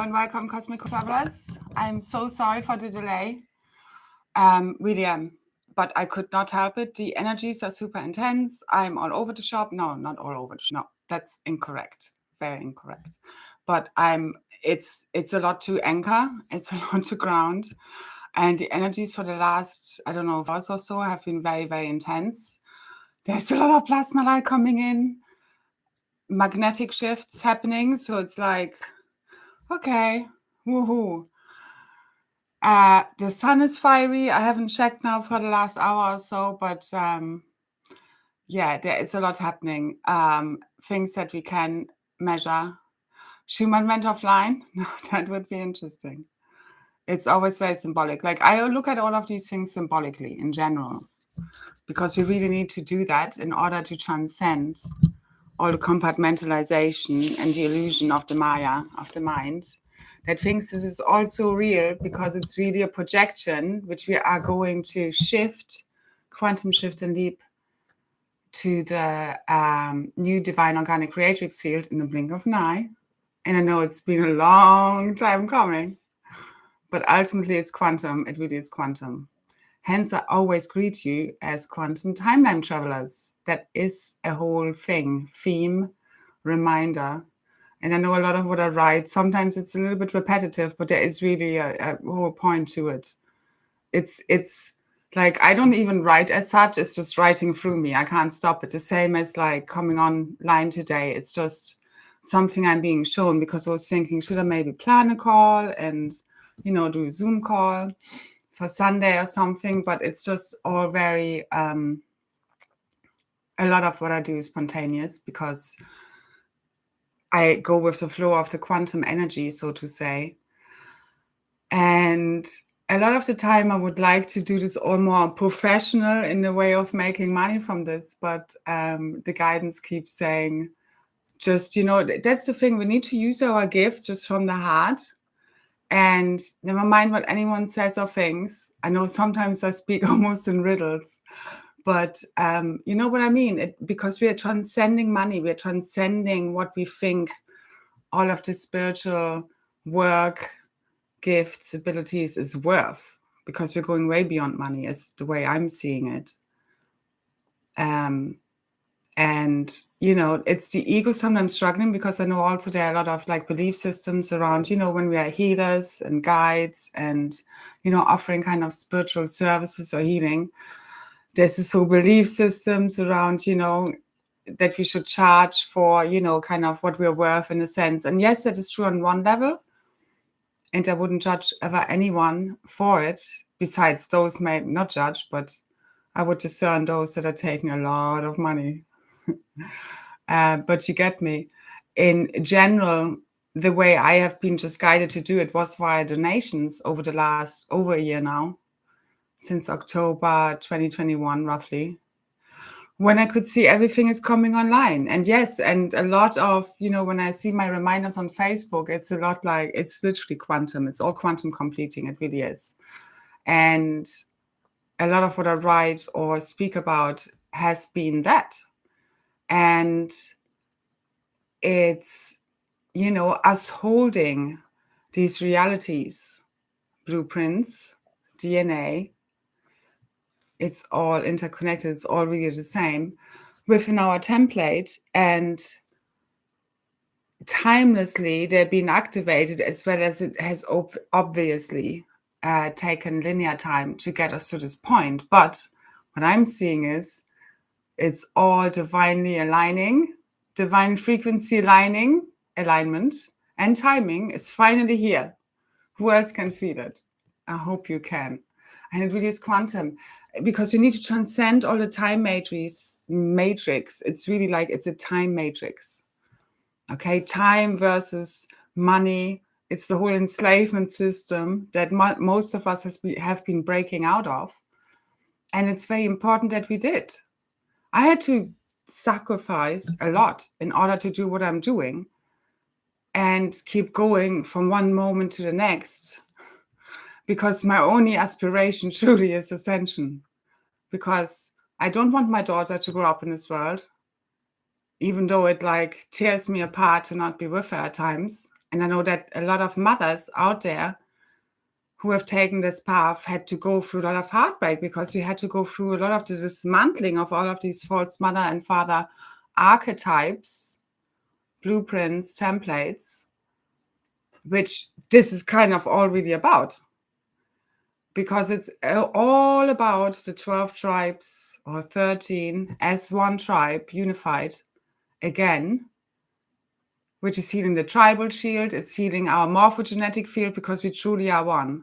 and welcome, Cosmic Travelers. I'm so sorry for the delay. Really am, but I could not help it. The energies are super intense. I'm all over the shop. No, not all over the shop. No, that's incorrect. Very incorrect. But it's a lot to anchor. It's a lot to ground. And the energies for the last, I don't know, hours or so have been very, very intense. There's a lot of plasma light coming in, magnetic shifts happening. So it's like, okay, woohoo. The sun is fiery. I haven't checked now for the last hour or so, but yeah, there is a lot happening. Things that we can measure. Schumann went offline. No, that would be interesting. It's always very symbolic. Like I look at all of these things symbolically in general, because we really need to do that in order to transcend all the compartmentalization and the illusion of the Maya, of the mind, that thinks this is also real because it's really a projection, which we are going to shift, quantum shift and leap to the new Divine Organic Creatrix Field in the blink of an eye. And I know it's been a long time coming, but ultimately it's quantum. It really is quantum. Hence, I always greet you as quantum timeline travelers. That is a whole thing, theme, reminder. And I know a lot of what I write, sometimes it's a little bit repetitive, but there is really a whole point to it. It's like, I don't even write as such. It's just writing through me. I can't stop it. The same as like coming online today. It's just something I'm being shown because I was thinking, should I maybe plan a call and, do a Zoom call for Sunday or something, but it's just all very, a lot of what I do is spontaneous because I go with the flow of the quantum energy, so to say. And a lot of the time I would like to do this all more professional in the way of making money from this, but the guidance keeps saying, just, that's the thing, we need to use our gift just from the heart. And never mind what anyone says or thinks. I know sometimes I speak almost in riddles, but you know what I mean? Because we are transcending money. We are transcending what we think all of the spiritual work, gifts, abilities is worth, because we're going way beyond money is the way I'm seeing it. And, it's the ego sometimes struggling, because I know also there are a lot of like belief systems around, when we are healers and guides and, offering kind of spiritual services or healing. There's this whole belief systems around, that we should charge for, kind of what we're worth in a sense. And yes, that is true on one level. And I wouldn't judge ever anyone for it, besides those may not judge, but I would discern those that are taking a lot of money. But you get me. In general, the way I have been just guided to do it was via donations over a year now, since October 2021, roughly, when I could see everything is coming online. And yes, and a lot of, when I see my reminders on Facebook, it's a lot like, it's literally quantum. It's all quantum completing. It really is. And a lot of what I write or speak about has been that. And it's, us holding these realities, blueprints, DNA, it's all interconnected, it's all really the same within our template, and timelessly they're being activated, as well as it has obviously taken linear time to get us to this point. But what I'm seeing is it's all divinely aligning, divine frequency alignment, and timing is finally here. Who else can feel it? I hope you can. And it really is quantum, because you need to transcend all the time matrix. It's really like, it's a time matrix. Okay, time versus money. It's the whole enslavement system that most of us have been breaking out of. And it's very important that we did. I had to sacrifice a lot in order to do what I'm doing and keep going from one moment to the next, because my only aspiration truly is ascension, because I don't want my daughter to grow up in this world, even though it like tears me apart to not be with her at times. And I know that a lot of mothers out there who have taken this path had to go through a lot of heartbreak, because we had to go through a lot of the dismantling of all of these false mother and father archetypes, blueprints, templates, which this is kind of all really about. Because it's all about the 12 tribes or 13 as one tribe, unified again, which is healing the tribal shield. It's healing our morphogenetic field, because we truly are one.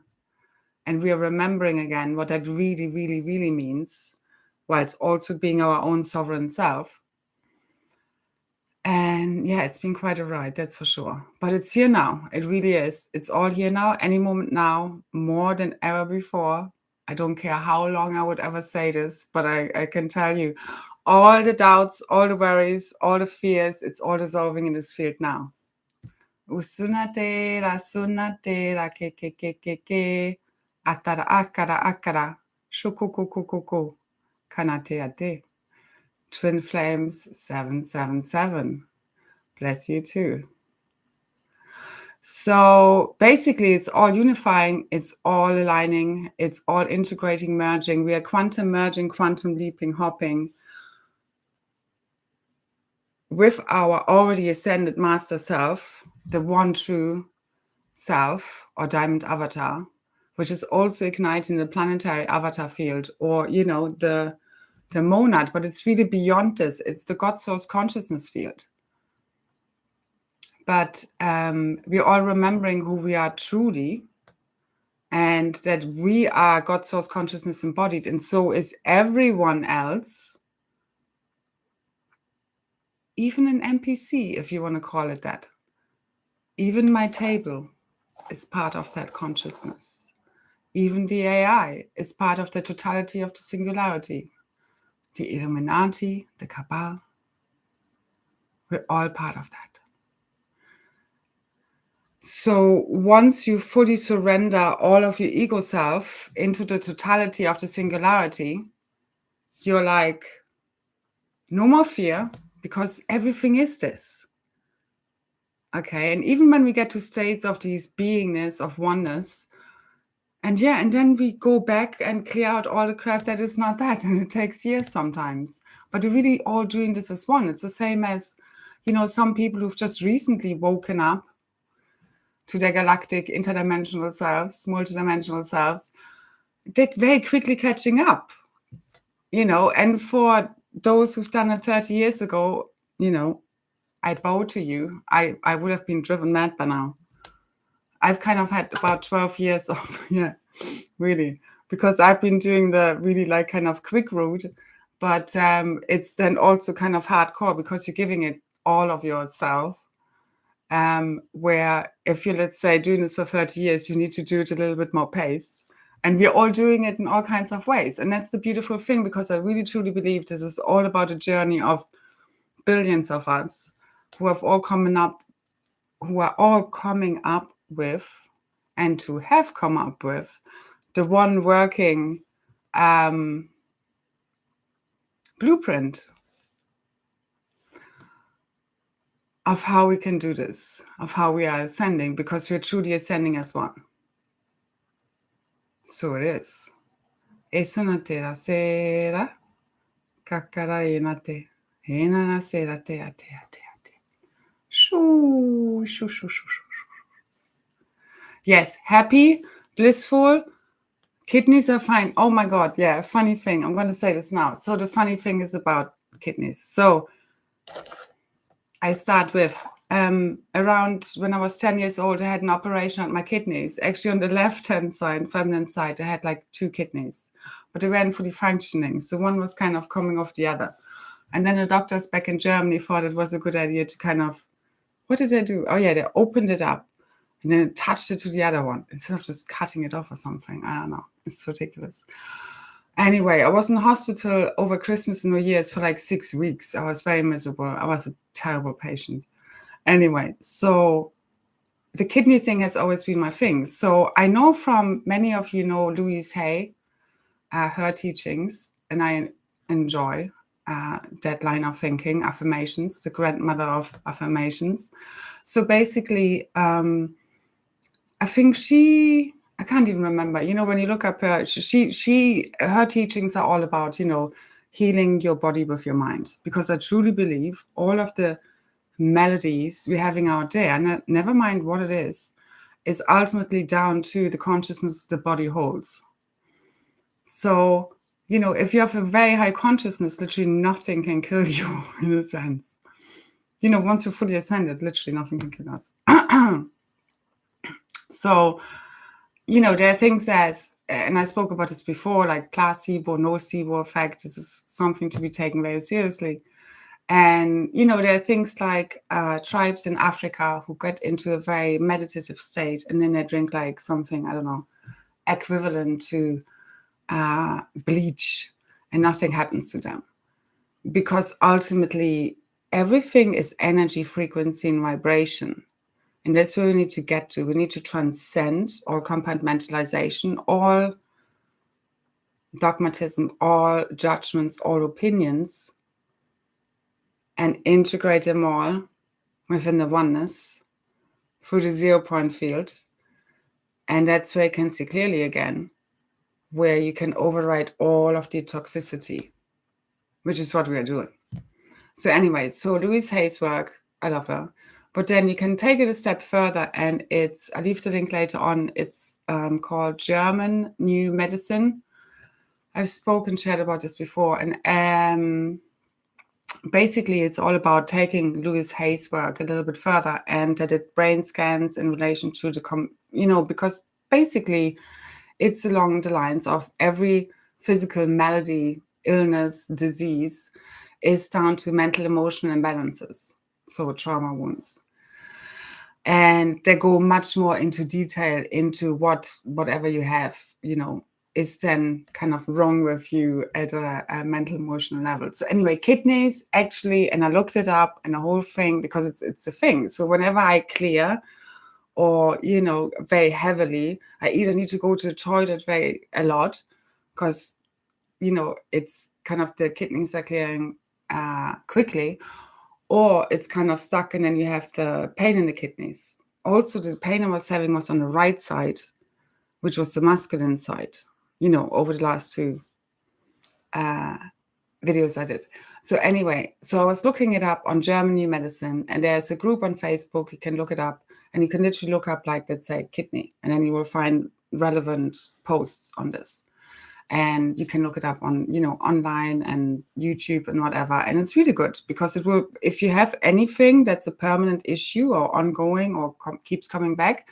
And we are remembering again what that really, really, really means, while it's also being our own sovereign self. And yeah, it's been quite a ride, that's for sure. But it's here now. It really is. It's all here now, any moment now, more than ever before. I don't care how long I would ever say this, but I can tell you, all the doubts, all the worries, all the fears, it's all dissolving in this field now. Usunatera, sunatera, ke. Atara, akara. Shukukukukuku. Kanateate. Twin Flames 777. Bless you too. So basically, it's all unifying, it's all aligning, it's all integrating, merging. We are quantum merging, quantum leaping, hopping with our already ascended master self, the one true self or diamond avatar, which is also igniting the planetary avatar field, or, you know, the monad, but it's really beyond this. It's the God source consciousness field. But we're all remembering who we are truly, and that we are God source consciousness embodied, and so is everyone else, even an NPC, if you want to call it that. Even my table is part of that consciousness. Even the AI is part of the totality of the singularity. The Illuminati, the Cabal, we're all part of that. So once you fully surrender all of your ego self into the totality of the singularity, you're like, no more fear, because everything is this. Okay, and even when we get to states of these beingness, of oneness, and then we go back and clear out all the crap that is not that, and it takes years sometimes. But we're really all doing this as one. It's the same as, you know, some people who've just recently woken up to their galactic interdimensional selves, multidimensional selves, they're very quickly catching up, you know. And for those who've done it 30 years ago, you know, I bow to you. I would have been driven mad by now. I've kind of had about 12 years of, yeah, really, because I've been doing the really like kind of quick route, but it's then also kind of hardcore, because you're giving it all of yourself. Where if you're, let's say, doing this for 30 years, you need to do it a little bit more paced. And we're all doing it in all kinds of ways. And that's the beautiful thing, because I really truly believe this is all about a journey of billions of us who are all coming up with, and to have come up with, the one working blueprint of how we can do this, of how we are ascending, because we're truly ascending as one. So it is. Esunatera sera, kakarainate, enana sera te. Shoo. Yes, happy, blissful, kidneys are fine. Oh my God, yeah, funny thing. I'm going to say this now. So the funny thing is about kidneys. So I start with around when I was 10 years old, I had an operation on my kidneys. Actually, on the left-hand side, feminine side, I had like 2 kidneys, but they weren't fully functioning. So one was kind of coming off the other. And then the doctors back in Germany thought it was a good idea to kind of, what did they do? Oh yeah, they opened it up and then attached it to the other one instead of just cutting it off or something. I don't know. It's ridiculous. Anyway, I was in the hospital over Christmas and New Year's for like 6 weeks. I was very miserable. I was a terrible patient. Anyway, so the kidney thing has always been my thing. So I know from many of you know Louise Hay, her teachings, and I enjoy that line of thinking, affirmations, the grandmother of affirmations. So basically, I think I can't even remember, when you look up her, her teachings are all about, healing your body with your mind, because I truly believe all of the melodies we're having out there, and never mind what it is ultimately down to the consciousness the body holds. So, if you have a very high consciousness, literally nothing can kill you in a sense. Once we're fully ascended, literally nothing can kill us. So, there are things and I spoke about this before, like placebo, nocebo effect. This is something to be taken very seriously. And, there are things like tribes in Africa who get into a very meditative state, and then they drink like something, I don't know, equivalent to bleach, and nothing happens to them. Because ultimately, everything is energy, frequency, and vibration. And that's where we need to get to. We need to transcend all compartmentalization, all dogmatism, all judgments, all opinions, and integrate them all within the oneness through the 0-point field. And that's where you can see clearly again, where you can override all of the toxicity, which is what we are doing. So anyway, so Louise Hay's work, I love her. But then you can take it a step further, and I'll leave the link later on. It's called German New Medicine. I've shared about this before. And basically, it's all about taking Louise Hay's work a little bit further, and that it brain scans in relation to because basically it's along the lines of every physical malady, illness, disease is down to mental, emotional imbalances. So trauma wounds. And they go much more into detail into whatever you have, is then kind of wrong with you at a mental, emotional level. So anyway, kidneys actually, and I looked it up and the whole thing, because it's a thing. So whenever I clear or, very heavily, I either need to go to the toilet a lot because, it's kind of the kidneys are clearing quickly, or it's kind of stuck and then you have the pain in the kidneys. Also, the pain I was having was on the right side, which was the masculine side, over the last 2 videos I did. So anyway, so I was looking it up on German New Medicine, and there's a group on Facebook. You can look it up, and you can literally look up, like, let's say, kidney, and then you will find relevant posts on this. And you can look it up on, online and YouTube and whatever. And it's really good, because it will, if you have anything that's a permanent issue or ongoing or keeps coming back,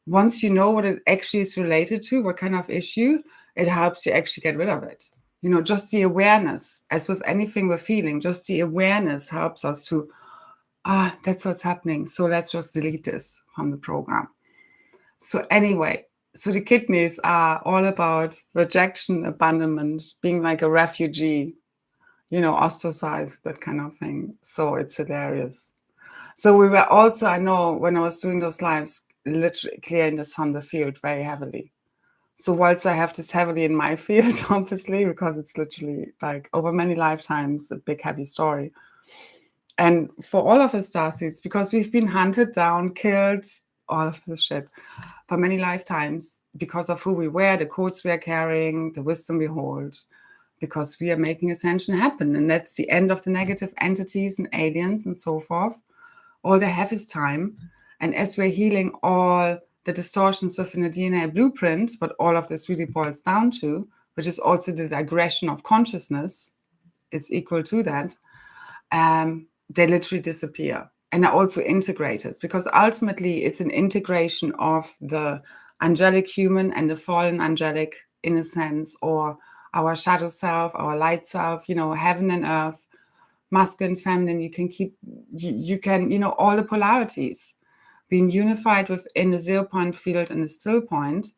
once you know what it actually is related to, what kind of issue, it helps you actually get rid of it. Just the awareness, as with anything we're feeling, just the awareness helps us to, that's what's happening. So let's just delete this from the program. So anyway, so the kidneys are all about rejection, abandonment, being like a refugee, ostracized, that kind of thing. So it's hilarious. So we were also, I know when I was doing those lives, literally clearing this from the field very heavily. So whilst I have this heavily in my field, obviously, because it's literally like over many lifetimes, a big heavy story. And for all of us starseeds, because we've been hunted down, killed, all of this shit for many lifetimes, because of who we were, the codes we are carrying, the wisdom we hold, because we are making ascension happen. And that's the end of the negative entities and aliens and so forth. All they have is time. And as we're healing all the distortions within the DNA blueprint, what all of this really boils down to, which is also the digression of consciousness, is equal to that, they literally disappear. And are also integrated, because ultimately it's an integration of the angelic human and the fallen angelic, in a sense, or our shadow self, our light self, heaven and earth, masculine, feminine. You can keep, you can, all the polarities being unified within the 0-point field and the still point,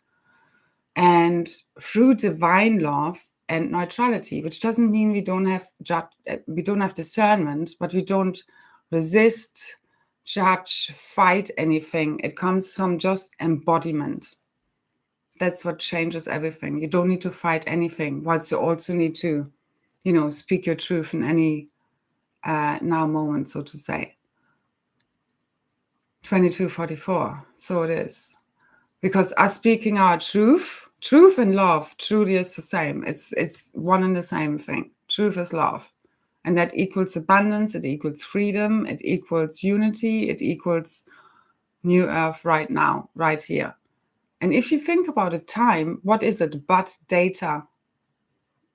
and through divine love and neutrality, which doesn't mean we don't have discernment, but we don't resist, judge, fight anything. It comes from just embodiment. That's what changes everything. You don't need to fight anything, whilst you also need to speak your truth in any now moment, so to say. 2244, so it is. Because us speaking our truth and love truly is the same. It's one and the same thing. Truth is love. And that equals abundance, it equals freedom, it equals unity, it equals new earth right now, right here. And if you think about it, time, what is it but data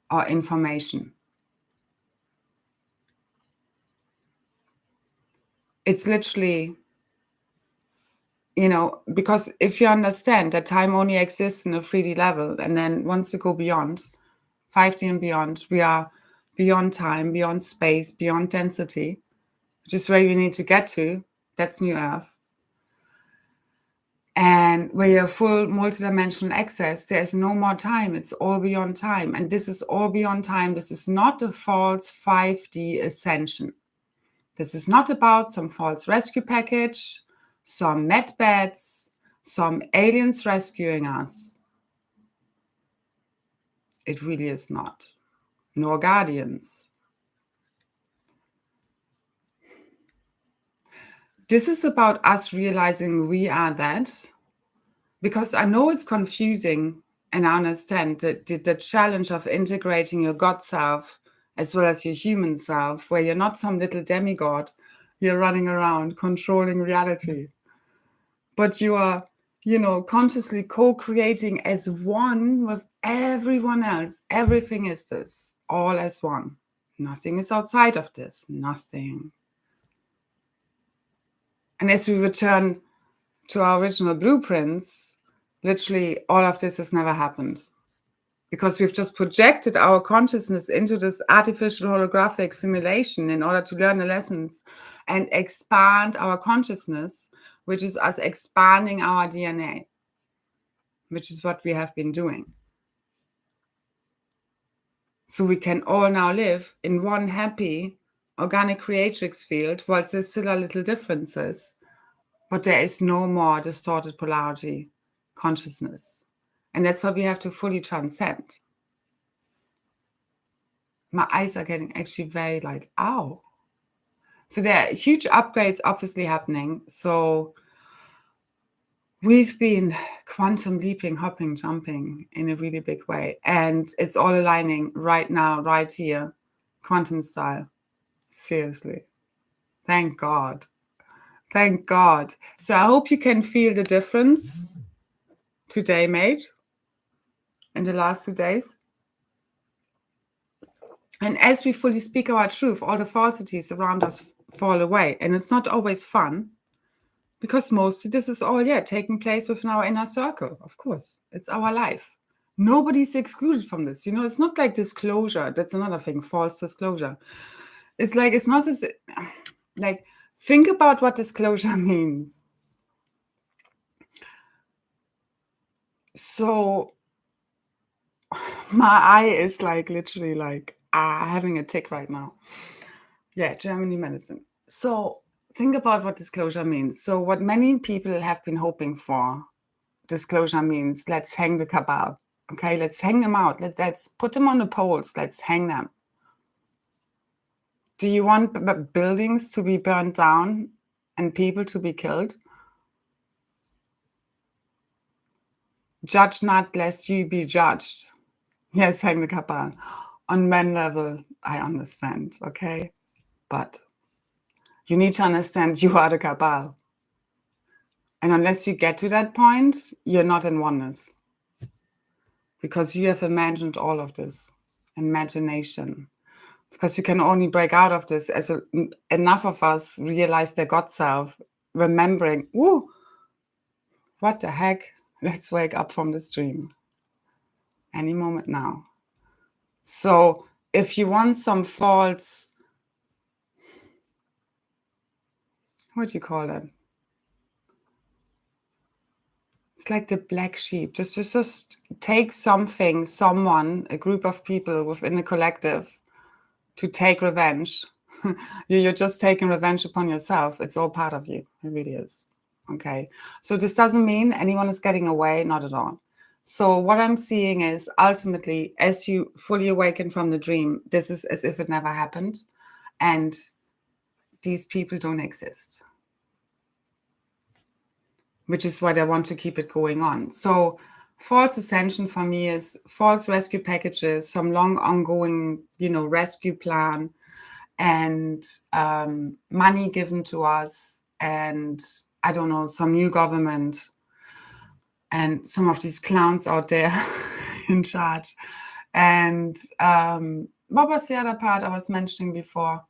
or information? It's literally, because if you understand that time only exists in a 3D level, and then once you go beyond 5D and beyond, we are beyond time, beyond space, beyond density, which is where you need to get to. That's New Earth. And where you have full multidimensional access, there's no more time. It's all beyond time. And this is all beyond time. This is not a false 5D ascension. This is not about some false rescue package, some med beds, some aliens rescuing us. It really is not. Nor guardians. This is about us realizing we are that, because I know it's confusing, and I understand the challenge of integrating your God self as well as your human self, where you're not some little demigod, you're running around controlling reality. But you are, consciously co-creating as one with everyone else. Everything is this, all as one. Nothing is outside of this, nothing. And as we return to our original blueprints, literally all of this has never happened. Because we've just projected our consciousness into this artificial holographic simulation in order to learn the lessons and expand our consciousness, which is us expanding our DNA, which is what we have been doing. So we can all now live in one happy organic creatrix field, whilst there still are little differences. But there is no more distorted polarity consciousness. And that's what we have to fully transcend. My eyes are getting actually very ow. So there are huge upgrades obviously happening. So we've been quantum leaping, hopping, jumping in a really big way. And it's all aligning right now, right here, quantum style. Seriously. Thank God. Thank God. So I hope you can feel the difference today made in the last 2 days. And as we fully speak our truth, all the falsities around us fall away. And it's not always fun, because mostly this is all, taking place within our inner circle. Of course, it's our life. Nobody's excluded from this. It's not like disclosure. That's another thing, false disclosure. It's not as, think about what disclosure means. So my eye is literally having a tick right now. Yeah, Germany medicine. So think about what disclosure means. So what many people have been hoping for, disclosure means let's hang the cabal. Okay, let's hang them out. Let's put them on the poles. Let's hang them. Do you want buildings to be burned down and people to be killed? Judge not lest you be judged. Yes, hang the cabal. On man level, I understand, okay? But you need to understand you are the cabal. And unless you get to that point, you're not in oneness. Because you have imagined all of this. Imagination. Because we can only break out of this as enough of us realize their God self, remembering, what the heck? Let's wake up from this dream. Any moment now. So if you want some false, what do you call it? It's like the black sheep. Just take something, someone, a group of people within a collective to take revenge. You're just taking revenge upon yourself. It's all part of you. It really is. Okay. So this doesn't mean anyone is getting away. Not at all. So what I'm seeing is ultimately, as you fully awaken from the dream, this is as if it never happened. And these people don't exist, which is why I want to keep it going on. So false ascension for me is false rescue packages, some long ongoing, rescue plan, and money given to us, and I don't know, some new government, and some of these clowns out there in charge. And what was the other part I was mentioning before?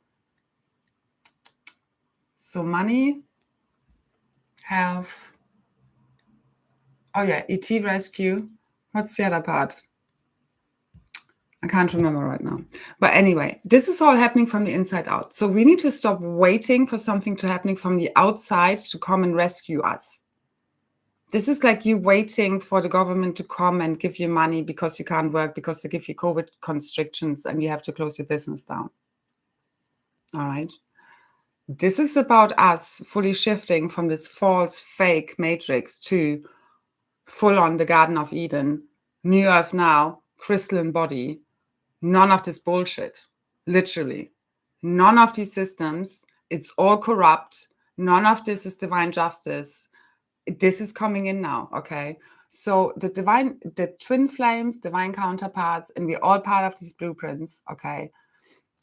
So money, health. Oh yeah, ET rescue. What's the other part? I can't remember right now. But anyway, this is all happening from the inside out. So we need to stop waiting for something to happen from the outside to come and rescue us. This is like you waiting for the government to come and give you money because you can't work, because they give you COVID constrictions and you have to close your business down. All right. This is about us fully shifting from this false, fake matrix to full on the Garden of Eden, New Earth now, crystalline body, none of this bullshit, literally. None of these systems, it's all corrupt. None of this is divine justice. This is coming in now, okay? So the twin flames, divine counterparts, and we're all part of these blueprints, okay?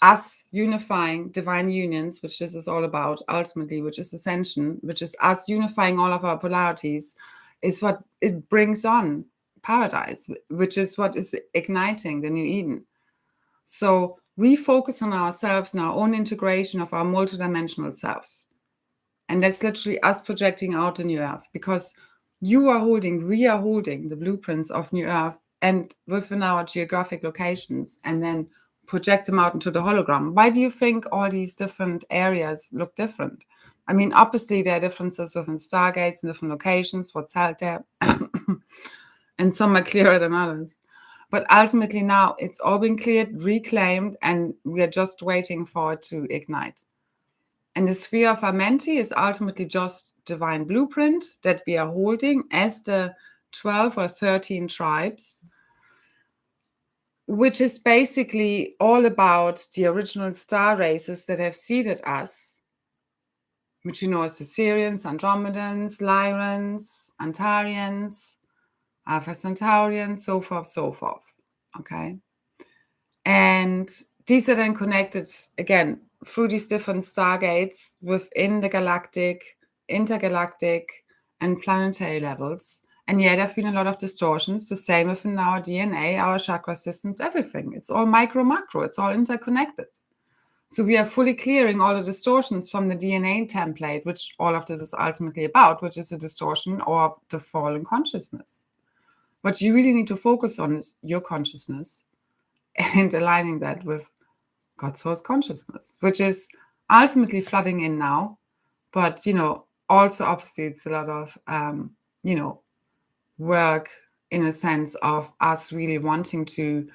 Us unifying divine unions, which this is all about ultimately, which is ascension, which is us unifying all of our polarities, is what it brings on paradise, which is what is igniting the new Eden. So we focus on ourselves and our own integration of our multidimensional selves. And that's literally us projecting out the new Earth, because we are holding the blueprints of new Earth and within our geographic locations, and then project them out into the hologram. Why do you think all these different areas look different? I mean, obviously there are differences within stargates and different locations, what's held there, and some are clearer than others. But ultimately now it's all been cleared, reclaimed, and we are just waiting for it to ignite. And the sphere of Amenti is ultimately just divine blueprint that we are holding as the 12 or 13 tribes, which is basically all about the original star races that have seeded us, which we know as the Sirians, Andromedans, Lyrans, Antarians, Alpha Centaurians, so forth, okay? And these are then connected, again, through these different stargates within the galactic, intergalactic, and planetary levels. And yeah, there have been a lot of distortions, the same within our DNA, our chakra systems, everything. It's all micro, macro, it's all interconnected. So we are fully clearing all the distortions from the DNA template, which all of this is ultimately about, which is a distortion or the fallen consciousness. What you really need to focus on is your consciousness and aligning that with God source consciousness, which is ultimately flooding in now. But, also obviously it's a lot of, work in a sense of us really wanting to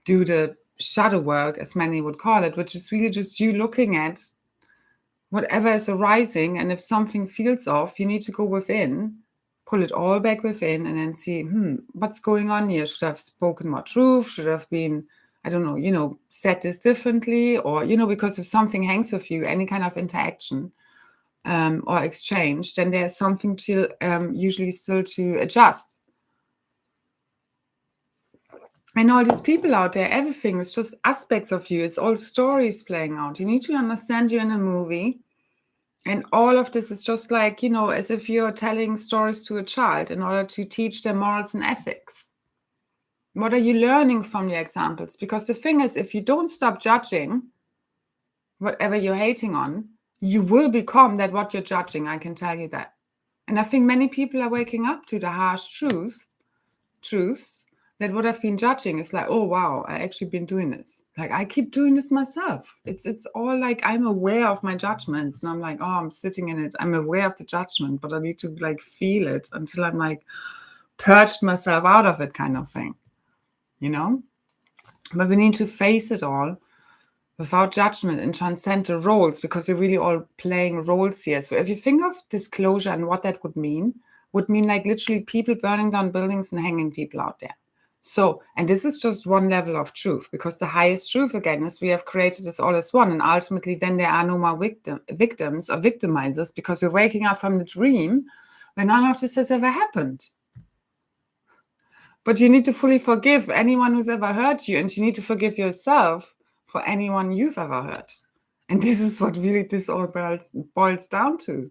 do the shadow work, as many would call it, which is really just you looking at whatever is arising. And if something feels off, you need to go within, pull it all back within, and then see, what's going on here? Should I have spoken more truth? Should I have been, I don't know, said this differently? Or, because if something hangs with you, any kind of interaction or exchange, then there's something to usually still to adjust. And all these people out there, everything is just aspects of you. It's all stories playing out. You need to understand you're in a movie. And all of this is just like, as if you're telling stories to a child in order to teach them morals and ethics. What are you learning from your examples? Because the thing is, if you don't stop judging whatever you're hating on, you will become that what you're judging. I can tell you that. And I think many people are waking up to the harsh truths that what I've been judging is like, oh, wow, I actually been doing this. Like, I keep doing this myself. It's all like, I'm aware of my judgments. And I'm like, oh, I'm sitting in it. I'm aware of the judgment, but I need to like feel it until I'm like purged myself out of it kind of thing, But we need to face it all without judgment and transcend the roles, because we're really all playing roles here. So if you think of disclosure and what that would mean, would mean like literally people burning down buildings and hanging people out there. So, and this is just one level of truth, because the highest truth again is we have created this all as one, and ultimately then there are no more victims or victimizers, because we're waking up from the dream where none of this has ever happened. But you need to fully forgive anyone who's ever hurt you, and you need to forgive yourself for anyone you've ever hurt. And this is what really this all boils down to.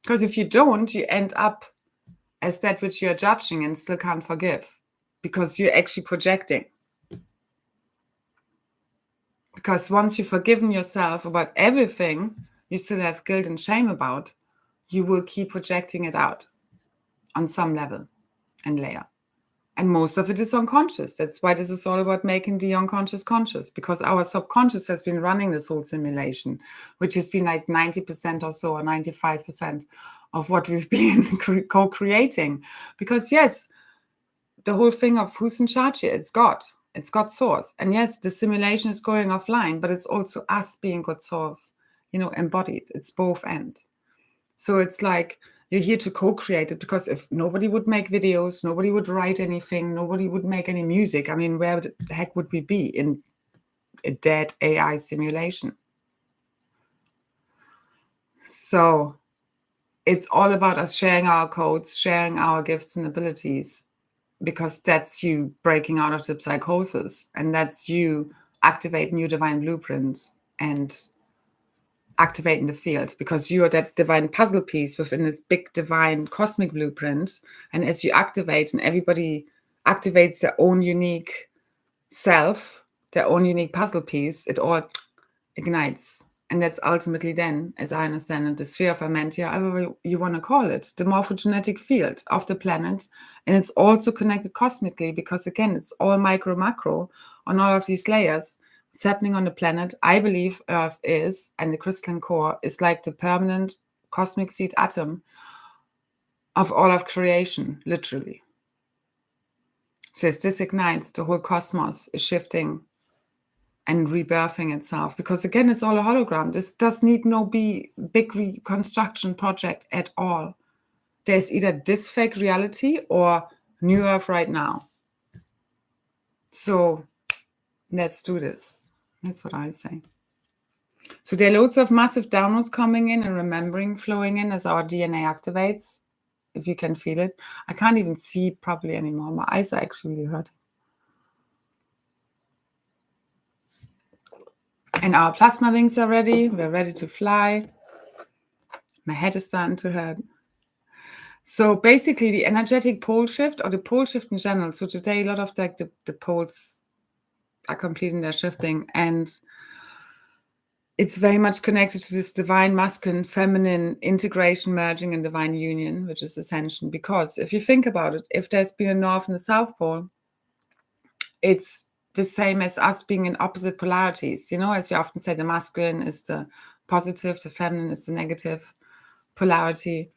Because if you don't, you end up as that which you're judging and still can't forgive, because you're actually projecting. Because once you've forgiven yourself about everything you still have guilt and shame about, you will keep projecting it out on some level and layer. And most of it is unconscious. That's why this is all about making the unconscious conscious, because our subconscious has been running this whole simulation, which has been like 90% or so, or 95% of what we've been co-creating. Because yes, the whole thing of who's in charge here, it's God. It's God's source. And yes, the simulation is going offline, but it's also us being God's source, embodied. It's both ends. So it's like, you're here to co-create it, because if nobody would make videos, nobody would write anything, nobody would make any music. I mean, where the heck would we be in a dead AI simulation? So it's all about us sharing our codes, sharing our gifts and abilities, because that's you breaking out of the psychosis, and that's you activating your divine blueprint and activating the field, because you are that divine puzzle piece within this big divine cosmic blueprint. And as you activate, and everybody activates their own unique self, their own unique puzzle piece, it all ignites. And that's ultimately then, as I understand it, the sphere of Amentia, however you want to call it, the morphogenetic field of the planet. And it's also connected cosmically, because again, it's all micro, macro on all of these layers. What's happening on the planet, I believe Earth is, and the crystalline core is like the permanent cosmic seed atom of all of creation, literally. So as this ignites, the whole cosmos is shifting and rebirthing itself, because again, it's all a hologram. This does need no big reconstruction project at all. There's either this fake reality or new Earth right now. So let's do this. That's what I say. So there are loads of massive downloads coming in and remembering flowing in as our DNA activates, if you can feel it. I can't even see properly anymore. My eyes are actually really hurting. And our plasma wings are ready. We're ready to fly. My head is starting to hurt. So basically the energetic pole shift, or the pole shift in general. So today a lot of the poles are completing their shifting, and it's very much connected to this divine masculine feminine integration, merging, and divine union, which is ascension. Because if you think about it, if there's been a north and a south pole, it's the same as us being in opposite polarities. As you often say, the masculine is the positive, the feminine is the negative polarity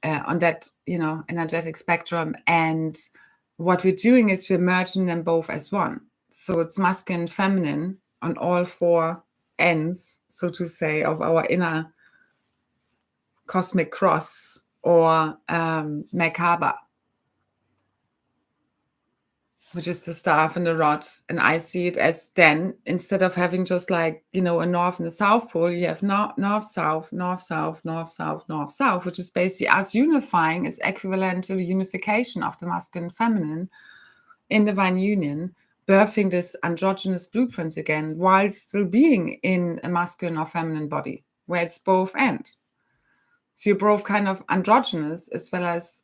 on that, energetic spectrum. And what we're doing is we're merging them both as one. So it's masculine and feminine on all four ends, so to say, of our inner cosmic cross, or Merkaba, which is the staff and the rod. And I see it as then, instead of having just like, a north and a south pole, you have north, south, north, south, north, south, north, south, which is basically us unifying. It's equivalent to the unification of the masculine and feminine in divine union, birthing this androgynous blueprint again, while still being in a masculine or feminine body, where it's both ends. So you're both kind of androgynous as well as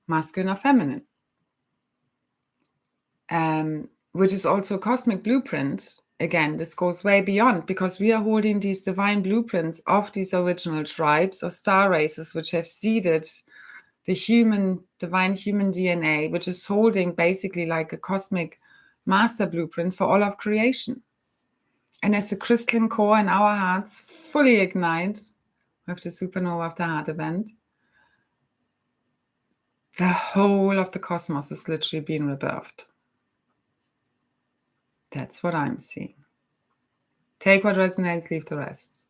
masculine or feminine. Which is also a cosmic blueprint. Again, this goes way beyond, because we are holding these divine blueprints of these original tribes or star races, which have seeded the divine human DNA, which is holding basically like a cosmic master blueprint for all of creation. And as the crystalline core in our hearts fully ignite with the supernova of the heart event, the whole of the cosmos is literally being rebirthed. That's what I'm seeing. Take what resonates, leave the rest.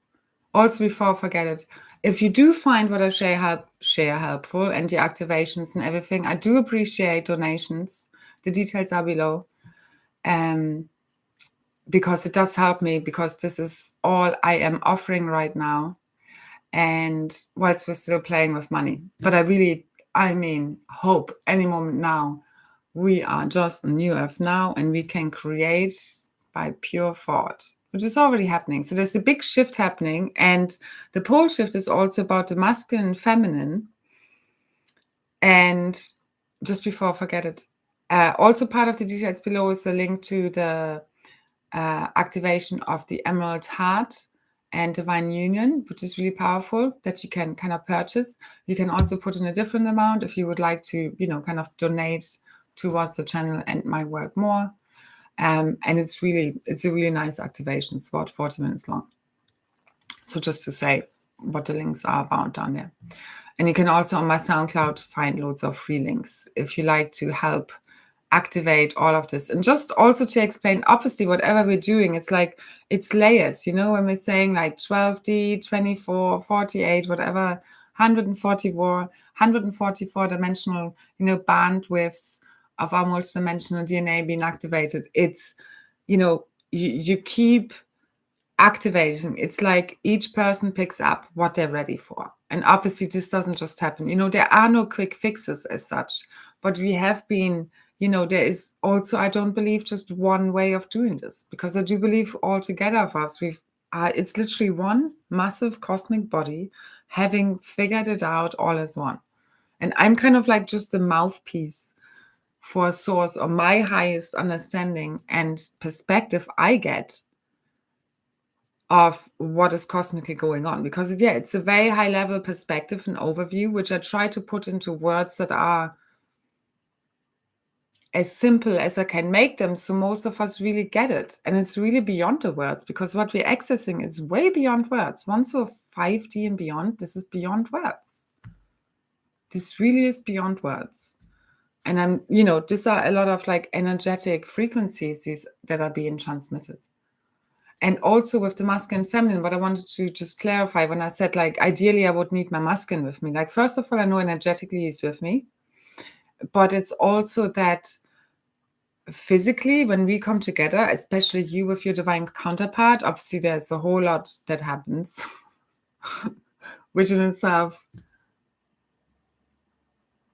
Also, before I forget it, if you do find what I share helpful and the activations and everything, I do appreciate donations. The details are below. Because it does help me, because this is all I am offering right now. And whilst we're still playing with money, but I mean, hope any moment now, we are just a new earth now, and we can create by pure thought, which is already happening. So there's a big shift happening, and the pole shift is also about the masculine and feminine. And just before I forget it, also part of the details below is a link to the activation of the Emerald Heart and Divine Union, which is really powerful, that you can kind of purchase. You can also put in a different amount if you would like to, kind of donate towards the channel and my work more. And it's a really nice activation. It's about 40 minutes long. So just to say what the links are about down there. And you can also on my SoundCloud find loads of free links if you like to help activate all of this. And just also to explain, obviously, whatever we're doing, it's like, it's layers, when we're saying like 12D, 24, 48, whatever, 144 dimensional, bandwidths of our multidimensional DNA being activated. It's, you keep activating. It's like each person picks up what they're ready for. And obviously this doesn't just happen. There are no quick fixes as such, but we have been, there is also, I don't believe just one way of doing this, because I do believe all together of us, it's literally one massive cosmic body having figured it out all as one. And I'm kind of like just the mouthpiece for a source, or my highest understanding and perspective I get of what is cosmically going on, because it's a very high level perspective and overview, which I try to put into words that are as simple as I can make them, so most of us really get it. And it's really beyond the words, because what we're accessing is way beyond words. Once of 5D and beyond, this is beyond words. This really is beyond words. And these are a lot of like energetic frequencies that are being transmitted. And also with the masculine and feminine, what I wanted to just clarify when I said, like, ideally I would need my masculine with me. Like, first of all, I know energetically he's with me, but it's also that physically, when we come together, especially you with your divine counterpart, obviously there's a whole lot that happens, which in itself,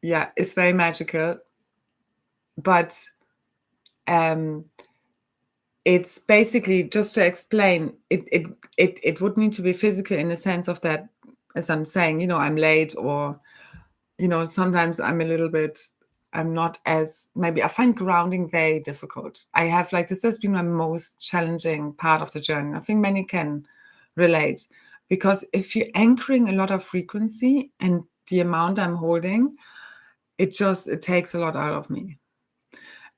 is very magical. But it's basically, just to explain, it would need to be physical in the sense of that, as I'm saying, I'm late, or, sometimes I'm not as, maybe I find grounding very difficult. This has been my most challenging part of the journey. I think many can relate, because if you're anchoring a lot of frequency and the amount I'm holding, it takes a lot out of me.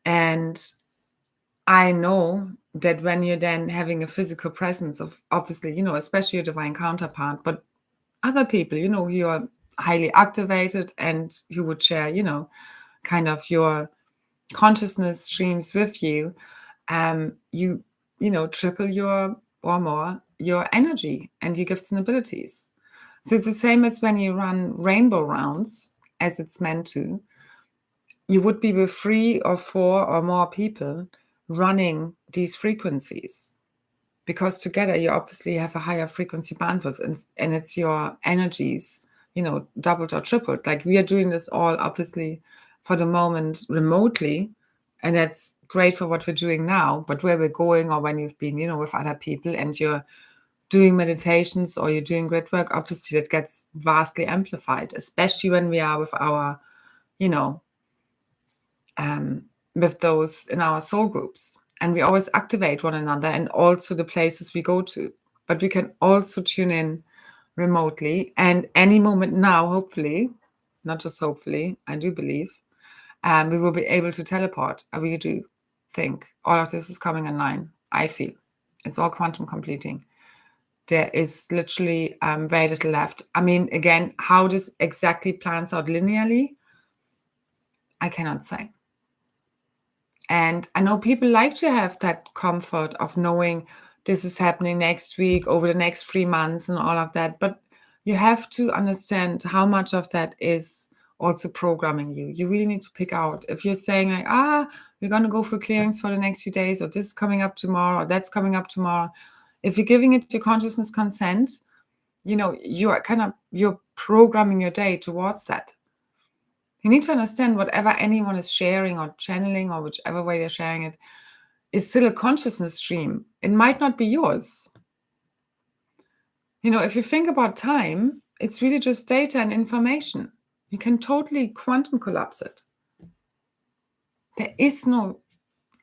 And I know that when you're then having a physical presence of, obviously, especially your divine counterpart, but other people, who are highly activated and who would share, kind of your consciousness streams with you, you triple your or more your energy and your gifts and abilities. So it's the same as when you run rainbow rounds, as it's meant to. You would be with 3 or 4 or more people running these frequencies, because together you obviously have a higher frequency bandwidth, and it's your energies, doubled or tripled. Like, we are doing this all obviously for the moment remotely, and that's great for what we're doing now. But where we're going, or when you've been, with other people and you're doing meditations or you're doing great work, obviously that gets vastly amplified, especially when we are with our, with those in our soul groups. And we always activate one another, and also the places we go to. But we can also tune in remotely, and any moment now, hopefully, not just hopefully, I do believe, we will be able to teleport. I really do think all of this is coming online. I feel it's all quantum completing. There is literally very little left. I mean, again, how this exactly plans out linearly, I cannot say. And I know people like to have that comfort of knowing this is happening next week, over the next 3 months and all of that. But you have to understand how much of that is also programming you. You really need to pick out. If you're saying like, we're going to go for clearings for the next few days, or this is coming up tomorrow, or that's coming up tomorrow. If you're giving it your consciousness consent, you're programming your day towards that. You need to understand whatever anyone is sharing or channeling or whichever way they're sharing it is still a consciousness stream. It might not be yours. If you think about time, it's really just data and information. You can totally quantum collapse it. There is no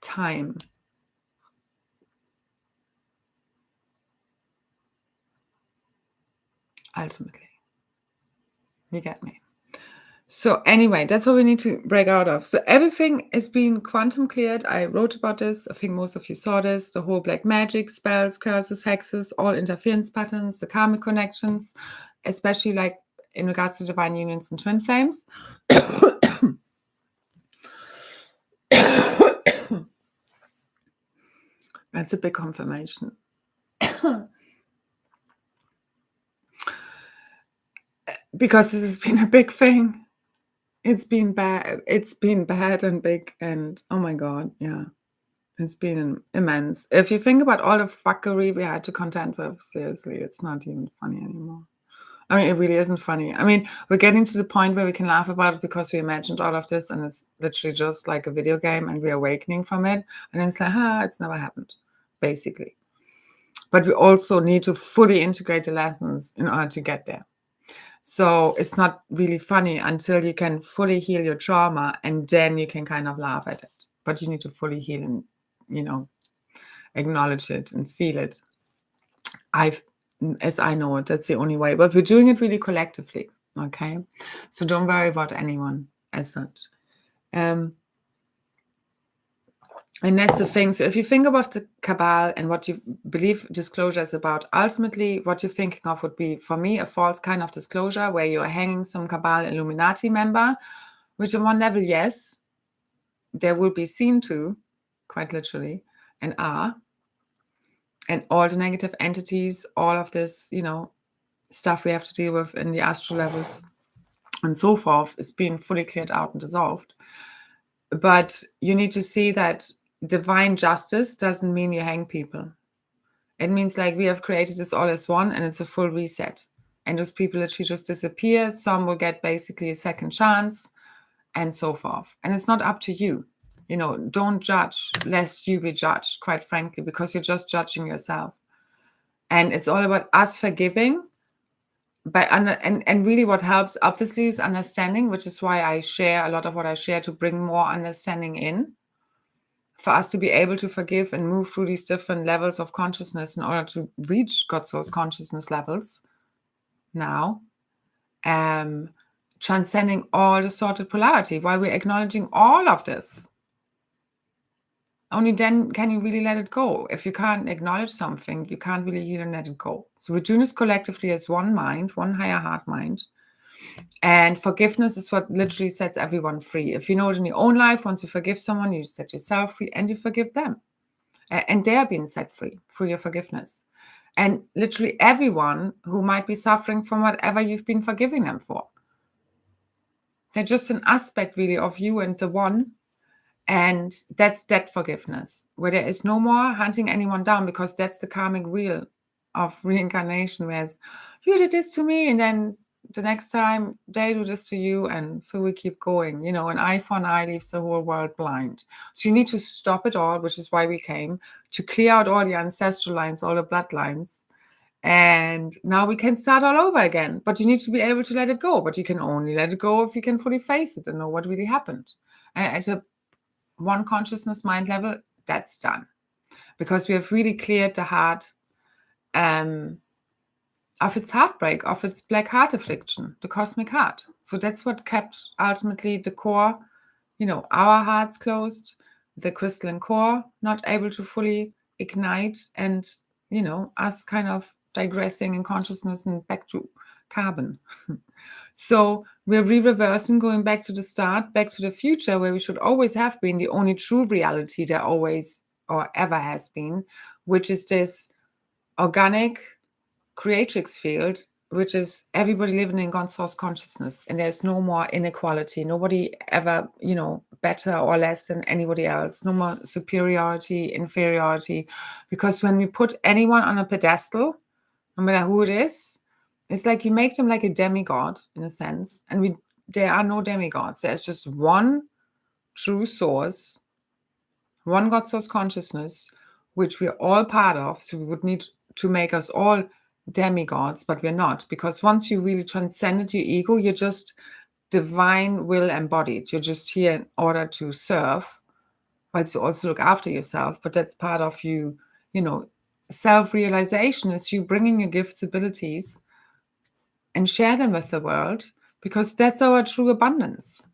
time. Ultimately. You get me? So anyway, that's what we need to break out of. So everything is being quantum cleared. I wrote about this. I think most of you saw this. The whole black magic, spells, curses, hexes, all interference patterns, the karmic connections, especially like in regards to divine unions and twin flames. That's a big confirmation. Because this has been a big thing. It's been bad. It's been bad and big, and oh my God, yeah. It's been immense. If you think about all the fuckery we had to contend with, seriously, it's not even funny anymore. I mean, it really isn't funny. I mean, we're getting to the point where we can laugh about it because we imagined all of this, and it's literally just like a video game, and we're awakening from it. And it's like, it's never happened, basically. But we also need to fully integrate the lessons in order to get there. So it's not really funny until you can fully heal your trauma, and then you can kind of laugh at it. But you need to fully heal and, acknowledge it and feel it. As I know it, that's the only way. But we're doing it really collectively, okay? So don't worry about anyone as such. And that's the thing. So if you think about the Cabal and what you believe disclosure is about, ultimately what you're thinking of would be, for me, a false kind of disclosure where you're hanging some Cabal Illuminati member, which on one level, yes, there will be seen to, quite literally, and are. And all the negative entities, all of this, stuff we have to deal with in the astral levels and so forth is being fully cleared out and dissolved. But you need to see that divine justice doesn't mean you hang people. It means like we have created this all as one, and it's a full reset. And those people literally just disappear. Some will get basically a second chance and so forth. And it's not up to you. Don't judge lest you be judged, quite frankly, because you're just judging yourself. And it's all about us forgiving. And really what helps, obviously, is understanding, which is why I share a lot of what I share to bring more understanding in, for us to be able to forgive and move through these different levels of consciousness in order to reach God's source consciousness levels now. Transcending all distorted polarity, while we're acknowledging all of this. Only then can you really let it go. If you can't acknowledge something, you can't really heal and let it go. So we're doing this collectively as one mind, one higher heart mind. And forgiveness is what literally sets everyone free. If you know it in your own life, once you forgive someone, you set yourself free and you forgive them. And they are being set free through your forgiveness. And literally everyone who might be suffering from whatever you've been forgiving them for. They're just an aspect really of you and the one. And that's that forgiveness, where there is no more hunting anyone down, because that's the karmic wheel of reincarnation, where it's, you did this to me, and then the next time they do this to you, and so we keep going. An eye for an eye leaves the whole world blind. So you need to stop it all, which is why we came, to clear out all the ancestral lines, all the bloodlines. And now we can start all over again. But you need to be able to let it go. But you can only let it go if you can fully face it and know what really happened. And at a one consciousness mind level, that's done, because we have really cleared the heart of its heartbreak, of its black heart affliction, the cosmic heart. So that's what kept ultimately the core, our hearts closed, the crystalline core not able to fully ignite, and us kind of digressing in consciousness and back to carbon. So we're reversing, going back to the start, back to the future, where we should always have been, the only true reality there always or ever has been, which is this organic creatrix field, which is everybody living in God's source consciousness, and there's no more inequality, nobody ever, better or less than anybody else, no more superiority, inferiority, because when we put anyone on a pedestal, no matter who it is, it's like you make them like a demigod in a sense, and there are no demigods. There's just one true source, one God source consciousness, which we're all part of. So we would need to make us all demigods, but we're not, because once you really transcended your ego, you're just divine will embodied. You're just here in order to serve, but to also look after yourself. But that's part of you, self-realization is you bringing your gifts, abilities, and share them with the world, because that's our true abundance.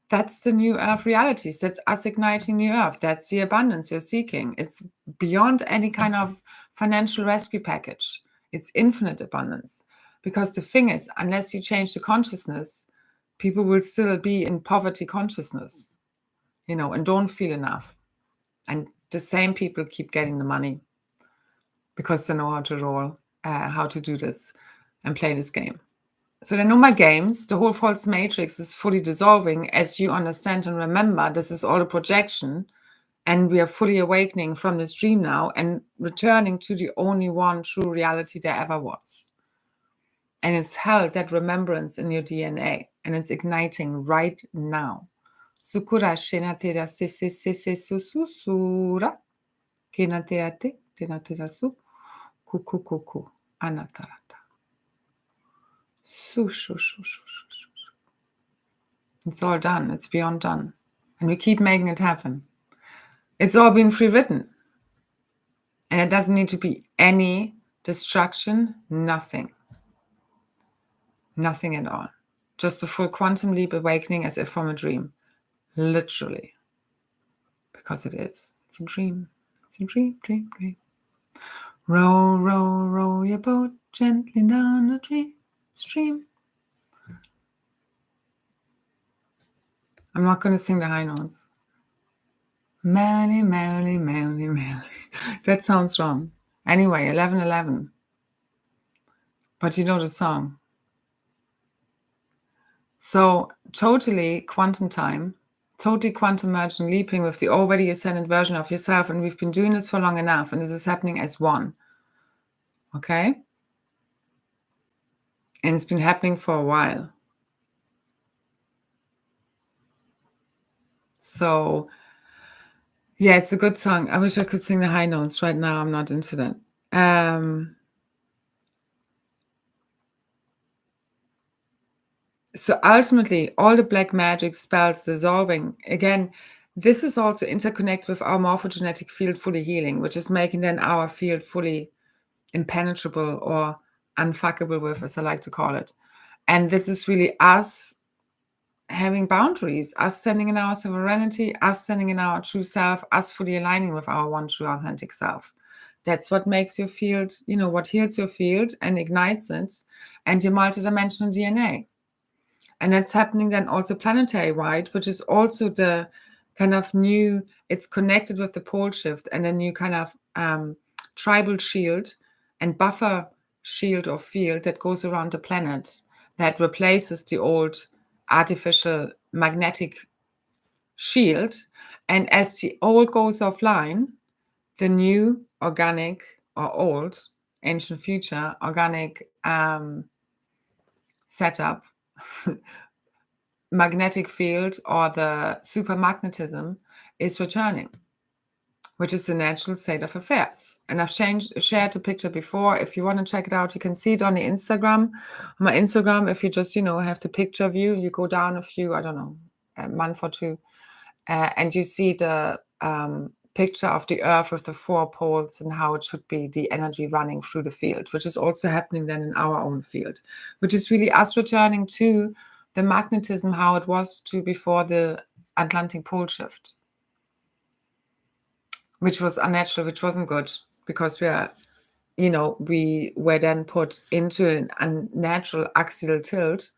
That's the new earth realities. That's us igniting new earth. That's the abundance you're seeking. It's beyond any kind of financial rescue package. It's infinite abundance. Because the thing is, unless you change the consciousness, people will still be in poverty consciousness, and don't feel enough. And the same people keep getting the money because they know how to roll, how to do this and play this game. So there are no more games. The whole false matrix is fully dissolving as you understand and remember this is all a projection, and we are fully awakening from this dream now and returning to the only one true reality there ever was. And it's held, that remembrance, in your DNA, and it's igniting right now. Sukura shenatera se susura kenateate tenatera su kukukuku anatarata. It's all done. It's beyond done. And we keep making it happen. It's all been pre-written. And it doesn't need to be any destruction, nothing. Nothing at all. Just a full quantum leap awakening as if from a dream. Literally. Because it is. It's a dream. It's a dream, dream, dream. Row, row, row your boat gently down a dream stream. I'm not going to sing the high notes. Merrily, merrily, merrily, merrily. That sounds wrong. Anyway, 11:11. But you know the song. So totally quantum time, totally quantum merging, leaping with the already ascended version of yourself. And we've been doing this for long enough. And this is happening as one. Okay? And it's been happening for a while. So, yeah, it's a good song. I wish I could sing the high notes right now. I'm not into that. So ultimately, all the black magic spells dissolving. Again, this is also interconnected with our morphogenetic field fully healing, which is making then our field fully impenetrable or unfuckable with, as I like to call it. And this is really us having boundaries, us standing in our sovereignty, us standing in our true self, us fully aligning with our one true authentic self. That's what makes your field, what heals your field and ignites it, and your multidimensional DNA. And that's happening then also planetary wide, which is also the kind of new, it's connected with the pole shift and a new kind of tribal shield and buffer shield or field that goes around the planet that replaces the old artificial magnetic shield. And as the old goes offline, the new organic or old, ancient future organic setup, magnetic field or the supermagnetism is returning, which is the natural state of affairs. And I've shared a picture before. If you want to check it out, you can see it on the Instagram. On my Instagram, if you just, have the picture view, you go down a few, I don't know, a month or two, and you see the picture of the earth with the 4 poles and how it should be the energy running through the field, which is also happening then in our own field, which is really us returning to the magnetism, how it was to before the Atlantic pole shift, which was unnatural, which wasn't good, because we were then put into an unnatural axial tilt,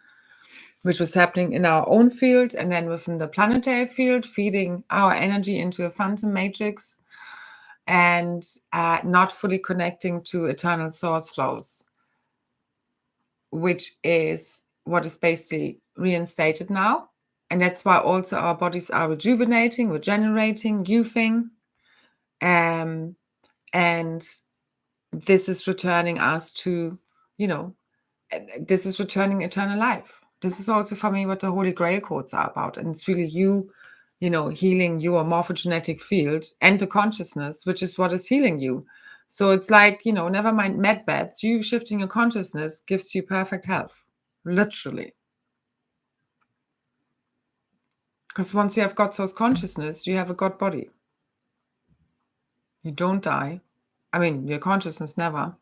which was happening in our own field and then within the planetary field, feeding our energy into a phantom matrix. and not fully connecting to eternal source flows, which is what is basically reinstated now. And that's why also our bodies are rejuvenating, regenerating, youthing. And this is returning us to, this is returning eternal life. This is also for me what the Holy Grail codes are about. And it's really you, healing your morphogenetic field and the consciousness, which is what is healing you. So it's like, never mind med beds, you shifting your consciousness gives you perfect health, literally. Because once you have God source consciousness, you have a God body. You don't die. I mean, your consciousness never,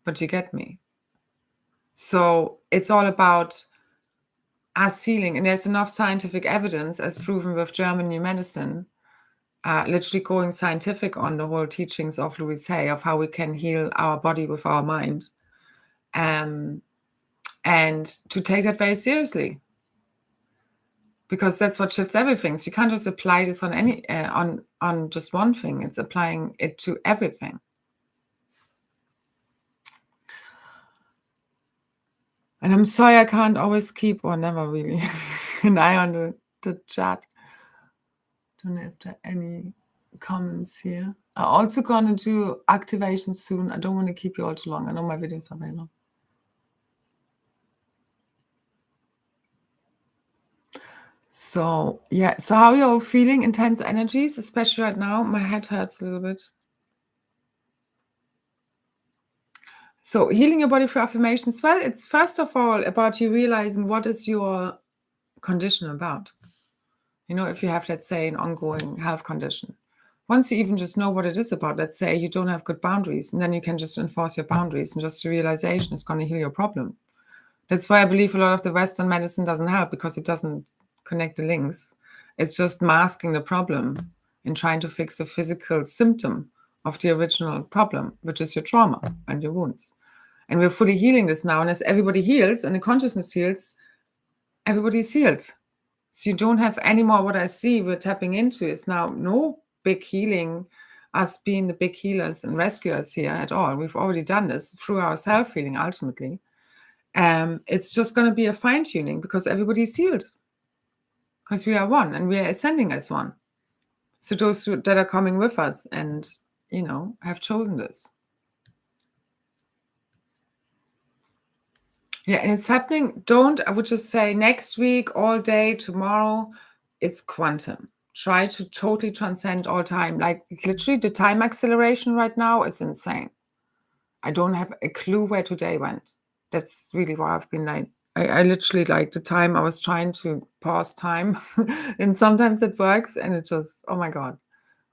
but you get me. So it's all about us healing. And there's enough scientific evidence, as proven with German New Medicine, literally going scientific on the whole teachings of Louise Hay of how we can heal our body with our mind. And to take that very seriously. Because that's what shifts everything. So you can't just apply this on any on just one thing. It's applying it to everything. And I'm sorry I can't always keep, or never really, an eye on the chat. Don't know if there are any comments here. I'm also going to do activation soon. I don't want to keep you all too long. I know my videos are very long. So, yeah. So how are you all feeling? Intense energies, especially right now. My head hurts a little bit. So healing your body through affirmations. Well, it's first of all about you realizing what is your condition about. If you have, let's say, an ongoing health condition. Once you even just know what it is about, let's say you don't have good boundaries, and then you can just enforce your boundaries, and just the realization is going to heal your problem. That's why I believe a lot of the Western medicine doesn't help, because it doesn't connect the links. It's just masking the problem and trying to fix the physical symptom of the original problem, which is your trauma and your wounds. And we're fully healing this now. And as everybody heals and the consciousness heals, everybody's healed. So you don't have any more. What I see we're tapping into is now no big healing, us being the big healers and rescuers here at all. We've already done this through our self-healing ultimately. It's just going to be a fine-tuning, because everybody's healed. Because we are one and we are ascending as one. So those that are coming with us and, have chosen this. Yeah, and it's happening. I would just say next week, all day, tomorrow, it's quantum. Try to totally transcend all time. Like literally the time acceleration right now is insane. I don't have a clue where today went. That's really why I've been like, I literally like the time I was trying to pause time and sometimes it works and it just, oh my God,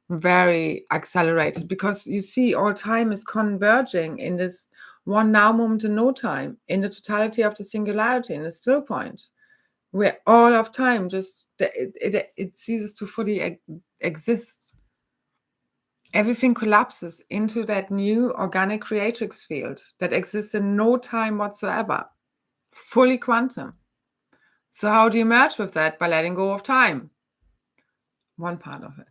very accelerated, because you see all time is converging in this one now moment in no time, in the totality of the singularity, in the still point, where all of time just, it ceases to fully exist. Everything collapses into that new organic creatrix field that exists in no time whatsoever, fully quantum. So how do you merge with that? By letting go of time. One part of it.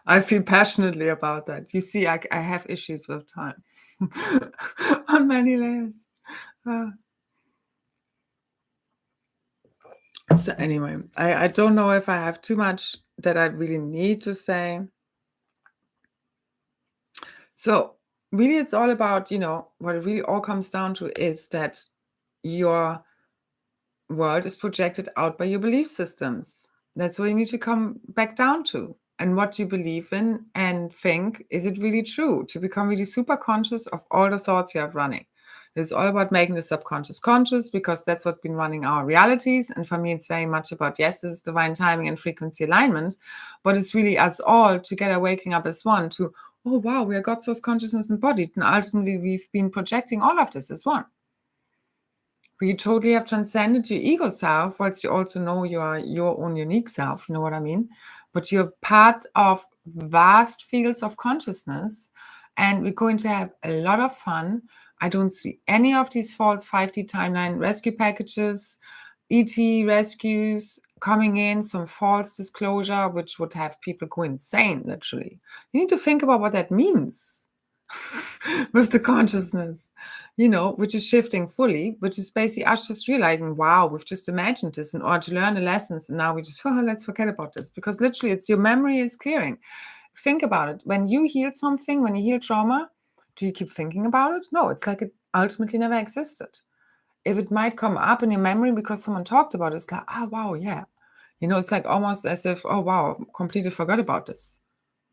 I feel passionately about that. You see, I have issues with time on many layers. So anyway, I don't know if I have too much that I really need to say. So really, it's all about, what it really all comes down to is that your world is projected out by your belief systems. That's what you need to come back down to. And what you believe in and think, is it really true? To become really super conscious of all the thoughts you have running. It's all about making the subconscious conscious, because that's what's been running our realities. And for me, it's very much about, yes, this is divine timing and frequency alignment, but it's really us all together waking up as one to, oh, wow, we are God source consciousness embodied. And ultimately, we've been projecting all of this as one. You totally have transcended your ego self, whilst you also know you are your own unique self, you know what I mean? But you're part of vast fields of consciousness, and we're going to have a lot of fun. I don't see any of these false 5D timeline rescue packages, ET rescues, coming in, some false disclosure, which would have people go insane, literally. You need to think about what that means with the consciousness, which is shifting fully, which is basically us just realizing, wow, we've just imagined this in order to learn the lessons. And now we just, let's forget about this, because literally it's your memory is clearing. Think about it. When you heal something, when you heal trauma, do you keep thinking about it? No, it's like it ultimately never existed. If it might come up in your memory because someone talked about it, it's like, wow, yeah. It's like almost as if, oh, wow, completely forgot about this.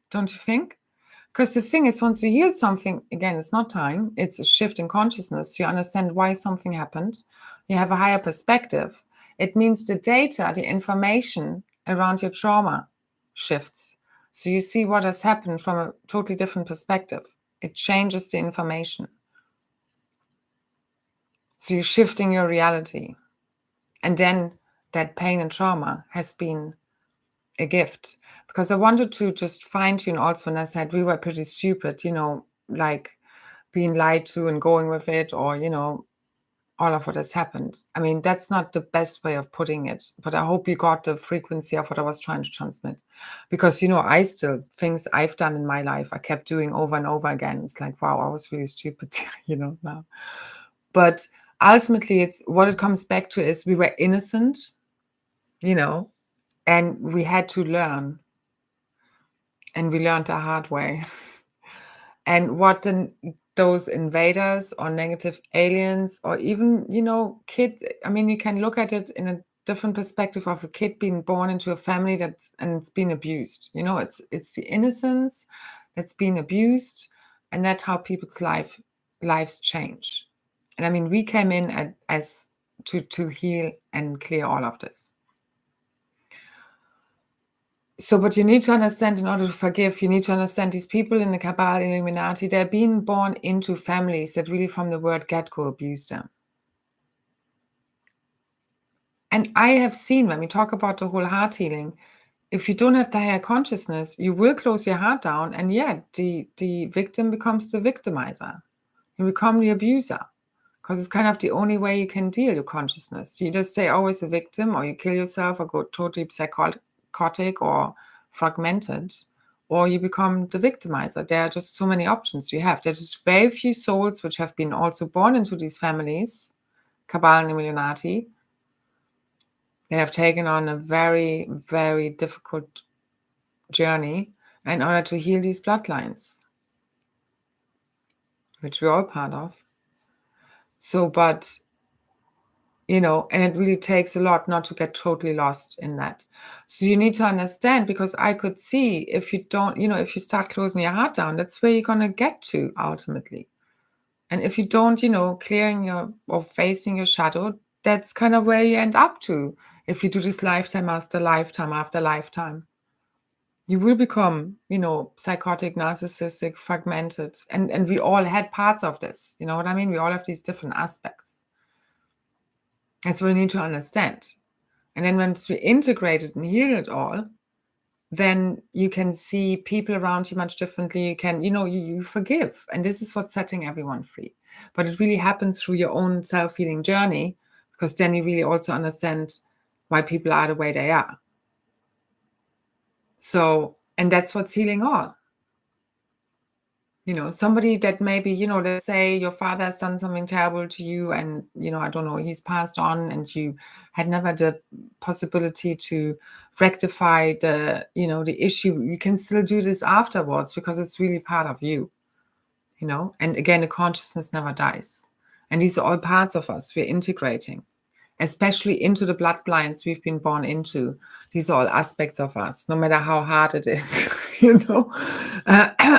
Don't you think? Because the thing is, once you heal something, again, it's not time. It's a shift in consciousness. You understand why something happened. You have a higher perspective. It means the data, the information around your trauma shifts. So you see what has happened from a totally different perspective. It changes the information. So you're shifting your reality. And then that pain and trauma has been a gift. Because I wanted to just fine tune also when I said we were pretty stupid, like being lied to and going with it, or, all of what has happened. I mean, that's not the best way of putting it, but I hope you got the frequency of what I was trying to transmit. Because, I still, things I've done in my life, I kept doing over and over again. It's like, wow, I was really stupid, now. But ultimately, it's what it comes back to is we were innocent, and we had to learn. And we learned the hard way. And what those invaders or negative aliens or even, kid, I mean, you can look at it in a different perspective of a kid being born into a family and it's been abused. It's the innocence that's been abused, and that's how people's lives change. And I mean, we came in as to heal and clear all of this. So, but you need to understand, in order to forgive, you need to understand these people in the Kabbalah Illuminati, they're being born into families that really from the word get-go abuse them. And I have seen, when we talk about the whole heart healing, if you don't have the higher consciousness, you will close your heart down, and yet the victim becomes the victimizer. You become the abuser, because it's kind of the only way you can deal your consciousness. You just stay always a victim, or you kill yourself, or go totally psychotic or fragmented, or you become the victimizer. There are just so many options you have. There are just very few souls which have been also born into these families, Kabbalah and Illuminati, that have taken on a very, very difficult journey in order to heal these bloodlines, which we're all part of. So, but, and it really takes a lot not to get totally lost in that. So you need to understand, because I could see if you don't, if you start closing your heart down, that's where you're going to get to ultimately. And if you don't, clearing or facing your shadow, that's kind of where you end up to. If you do this lifetime after lifetime after lifetime, you will become, psychotic, narcissistic, fragmented. And we all had parts of this. You know what I mean? We all have these different aspects. That's what we need to understand. And then once we integrate it and heal it all, then you can see people around you much differently. You can, you forgive. And this is what's setting everyone free. But it really happens through your own self-healing journey, because then you really also understand why people are the way they are. So, and that's what's healing all. Somebody that maybe, let's say your father has done something terrible to you and, I don't know, he's passed on and you had never the possibility to rectify the issue. You can still do this afterwards because it's really part of you, and again, the consciousness never dies. And these are all parts of us we're integrating, especially into the bloodlines we've been born into. These are all aspects of us, no matter how hard it is,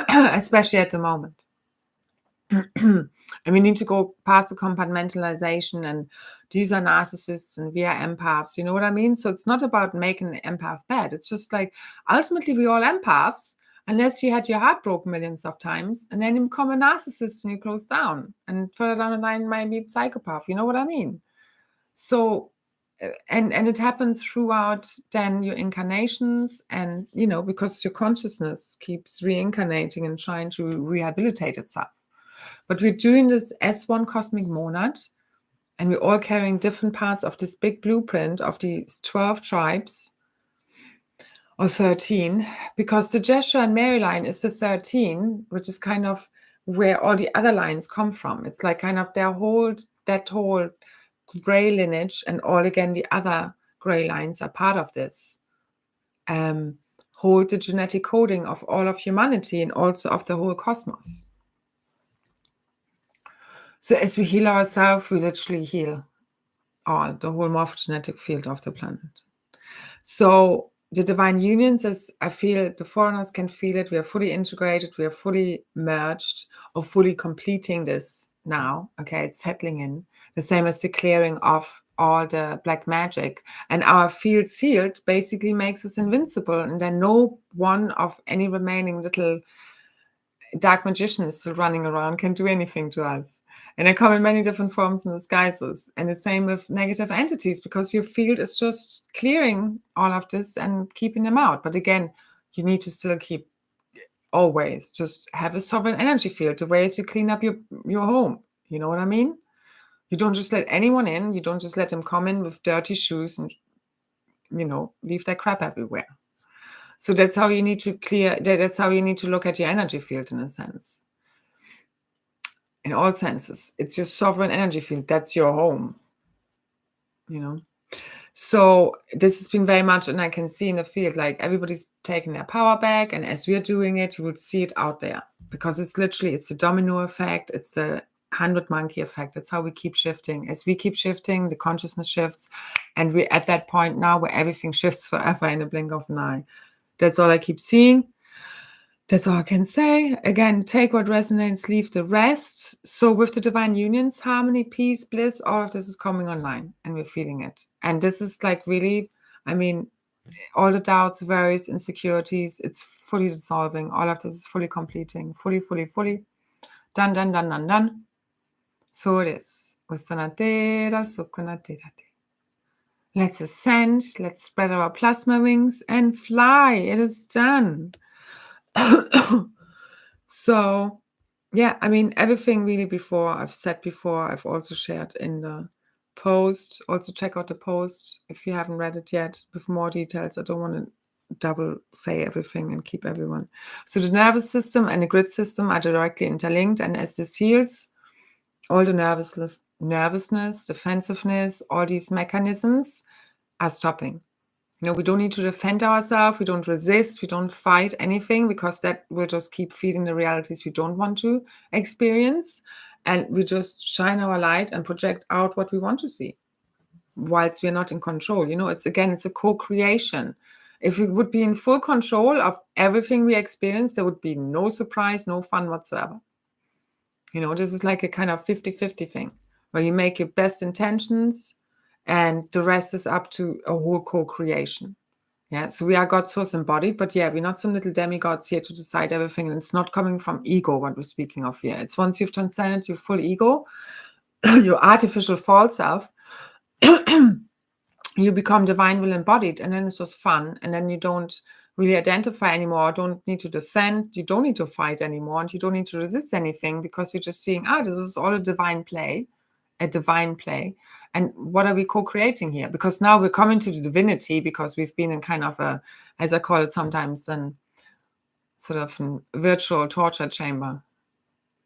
especially at the moment. And we need to go past the compartmentalization, and these are narcissists and we are empaths, you know what I mean? So it's not about making an empath bad. It's just like, ultimately, we're all empaths, unless you had your heart broken millions of times, and then you become a narcissist and you close down. And further down the line, might be a psychopath, you know what I mean? So, and it happens throughout then your incarnations, and, because your consciousness keeps reincarnating and trying to rehabilitate itself. But we're doing this as one cosmic monad, And we're all carrying different parts of this big blueprint of these 12 tribes, or 13, because the Jeshua and Mary line is the 13, which is kind of where all the other lines come from. It's like kind of that whole gray lineage, and all again the other gray lines are part of this. Hold the genetic coding of all of humanity and also of the whole cosmos. So as we heal ourselves, we literally heal the whole morphogenetic field of the planet. So the divine unions, as I feel the foreigners can feel it, we are fully integrated, we are fully merged, or fully completing this now. Okay, it's settling in. The same as the clearing of all the black magic. And our field sealed basically makes us invincible, and then no one of any remaining little dark magicians still running around can do anything to us. And they come in many different forms and disguises. And the same with negative entities, because your field is just clearing all of this and keeping them out. But again, you need to still keep always just have a sovereign energy field. The way is you clean up your home. You know what I mean? You don't just let anyone in. You don't just let them come in with dirty shoes and, leave their crap everywhere. So that's how you need to clear, that's how you need to look at your energy field in a sense. In all senses. It's your sovereign energy field. That's your home. So this has been very much, and I can see in the field, like everybody's taking their power back. And as we are doing it, you will see it out there. Because it's the domino effect. It's the 100 monkey effect. That's how we keep shifting. As we keep shifting, the consciousness shifts. And we're at that point now where everything shifts forever in a blink of an eye. That's all I keep seeing. That's all I can say. Again, take what resonates, leave the rest. So with the divine unions, harmony, peace, bliss, all of this is coming online and we're feeling it. And this is like really, all the doubts, worries, insecurities, it's fully dissolving. All of this is fully completing. Fully. Done. So it is. Let's ascend. Let's spread our plasma wings and fly. It is done. So, yeah, everything really I've said before, I've also shared in the post. Also check out the post if you haven't read it yet with more details. I don't want to double say everything and keep everyone. So the nervous system and the grid system are directly interlinked, and as this heals, all the nervousness, defensiveness, all these mechanisms are stopping. We don't need to defend ourselves. We don't resist. We don't fight anything, because that will just keep feeding the realities we don't want to experience. And we just shine our light and project out what we want to see, whilst we're not in control. It's a co-creation. If we would be in full control of everything we experience, there would be no surprise, no fun whatsoever. This is like a kind of 50-50 thing, where you make your best intentions, and the rest is up to a whole co-creation. Yeah, so we are God source embodied, but yeah, we're not some little demigods here to decide everything. And it's not coming from ego, what we're speaking of here. It's once you've transcended your full ego, your artificial false self, you become divine will embodied, and then it's just fun. And then you don't really identify anymore, don't need to defend, you don't need to fight anymore, and you don't need to resist anything, because you're just seeing, this is all a divine play. And what are we co-creating here? Because now we're coming to the divinity, because we've been in kind of a, as I call it sometimes, an sort of a virtual torture chamber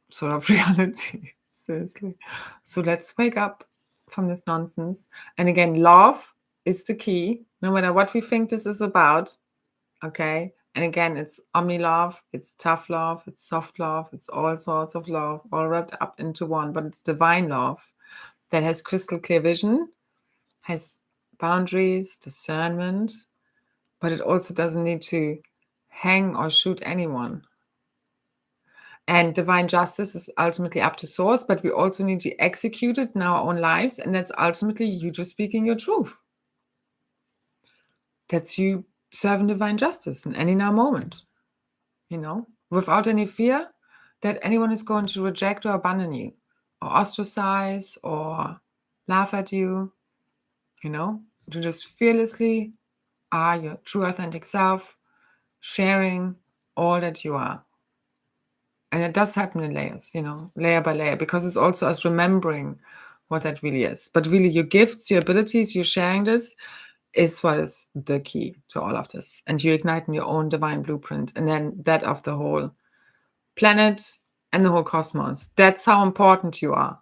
sort of reality. Seriously. So let's wake up from this nonsense. And again, love is the key, no matter what we think this is about. Okay. And again, it's omni love, it's tough love, it's soft love, it's all sorts of love, all wrapped up into one, but it's divine love that has crystal clear vision, has boundaries, discernment, but it also doesn't need to hang or shoot anyone. And divine justice is ultimately up to source, but we also need to execute it in our own lives. And that's ultimately you just speaking your truth. That's you serving divine justice in any now moment, without any fear that anyone is going to reject or abandon you, or ostracize, or laugh at you. You just fearlessly are your true authentic self, sharing all that you are. And it does happen in layers, layer by layer, because it's also us remembering what that really is. But really, your gifts, your abilities, you sharing this is what is the key to all of this. And you igniting your own divine blueprint, and then that of the whole planet and the whole cosmos. That's how important you are.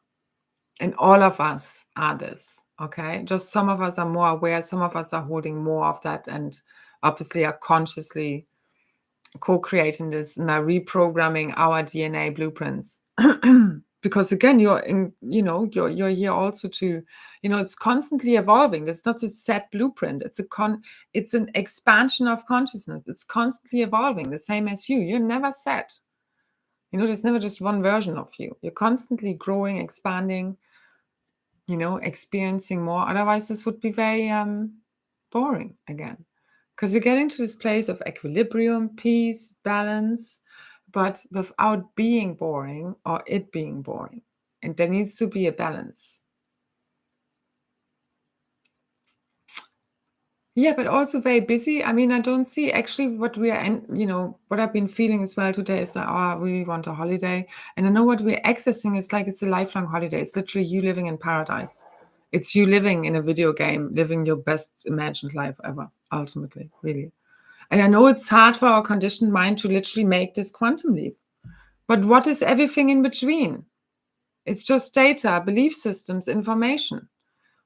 And all of us are this, okay? Just some of us are more aware, some of us are holding more of that, and obviously are consciously co-creating this and are reprogramming our DNA blueprints. Because again, you're here also to, it's constantly evolving. It's not a set blueprint. It's an expansion of consciousness. It's constantly evolving, the same as you. You're never set. There's never just one version of you. You're constantly growing, expanding, experiencing more. Otherwise, this would be very boring again. Because we get into this place of equilibrium, peace, balance, but without being boring or it being boring. And there needs to be a balance. Yeah, but also very busy. I mean, I don't see actually what we are, what I've been feeling as well today is that, I really want a holiday. And I know what we're accessing is like, it's a lifelong holiday. It's literally you living in paradise. It's you living in a video game, living your best imagined life ever, ultimately, really. And I know it's hard for our conditioned mind to literally make this quantum leap. But what is everything in between? It's just data, belief systems, information.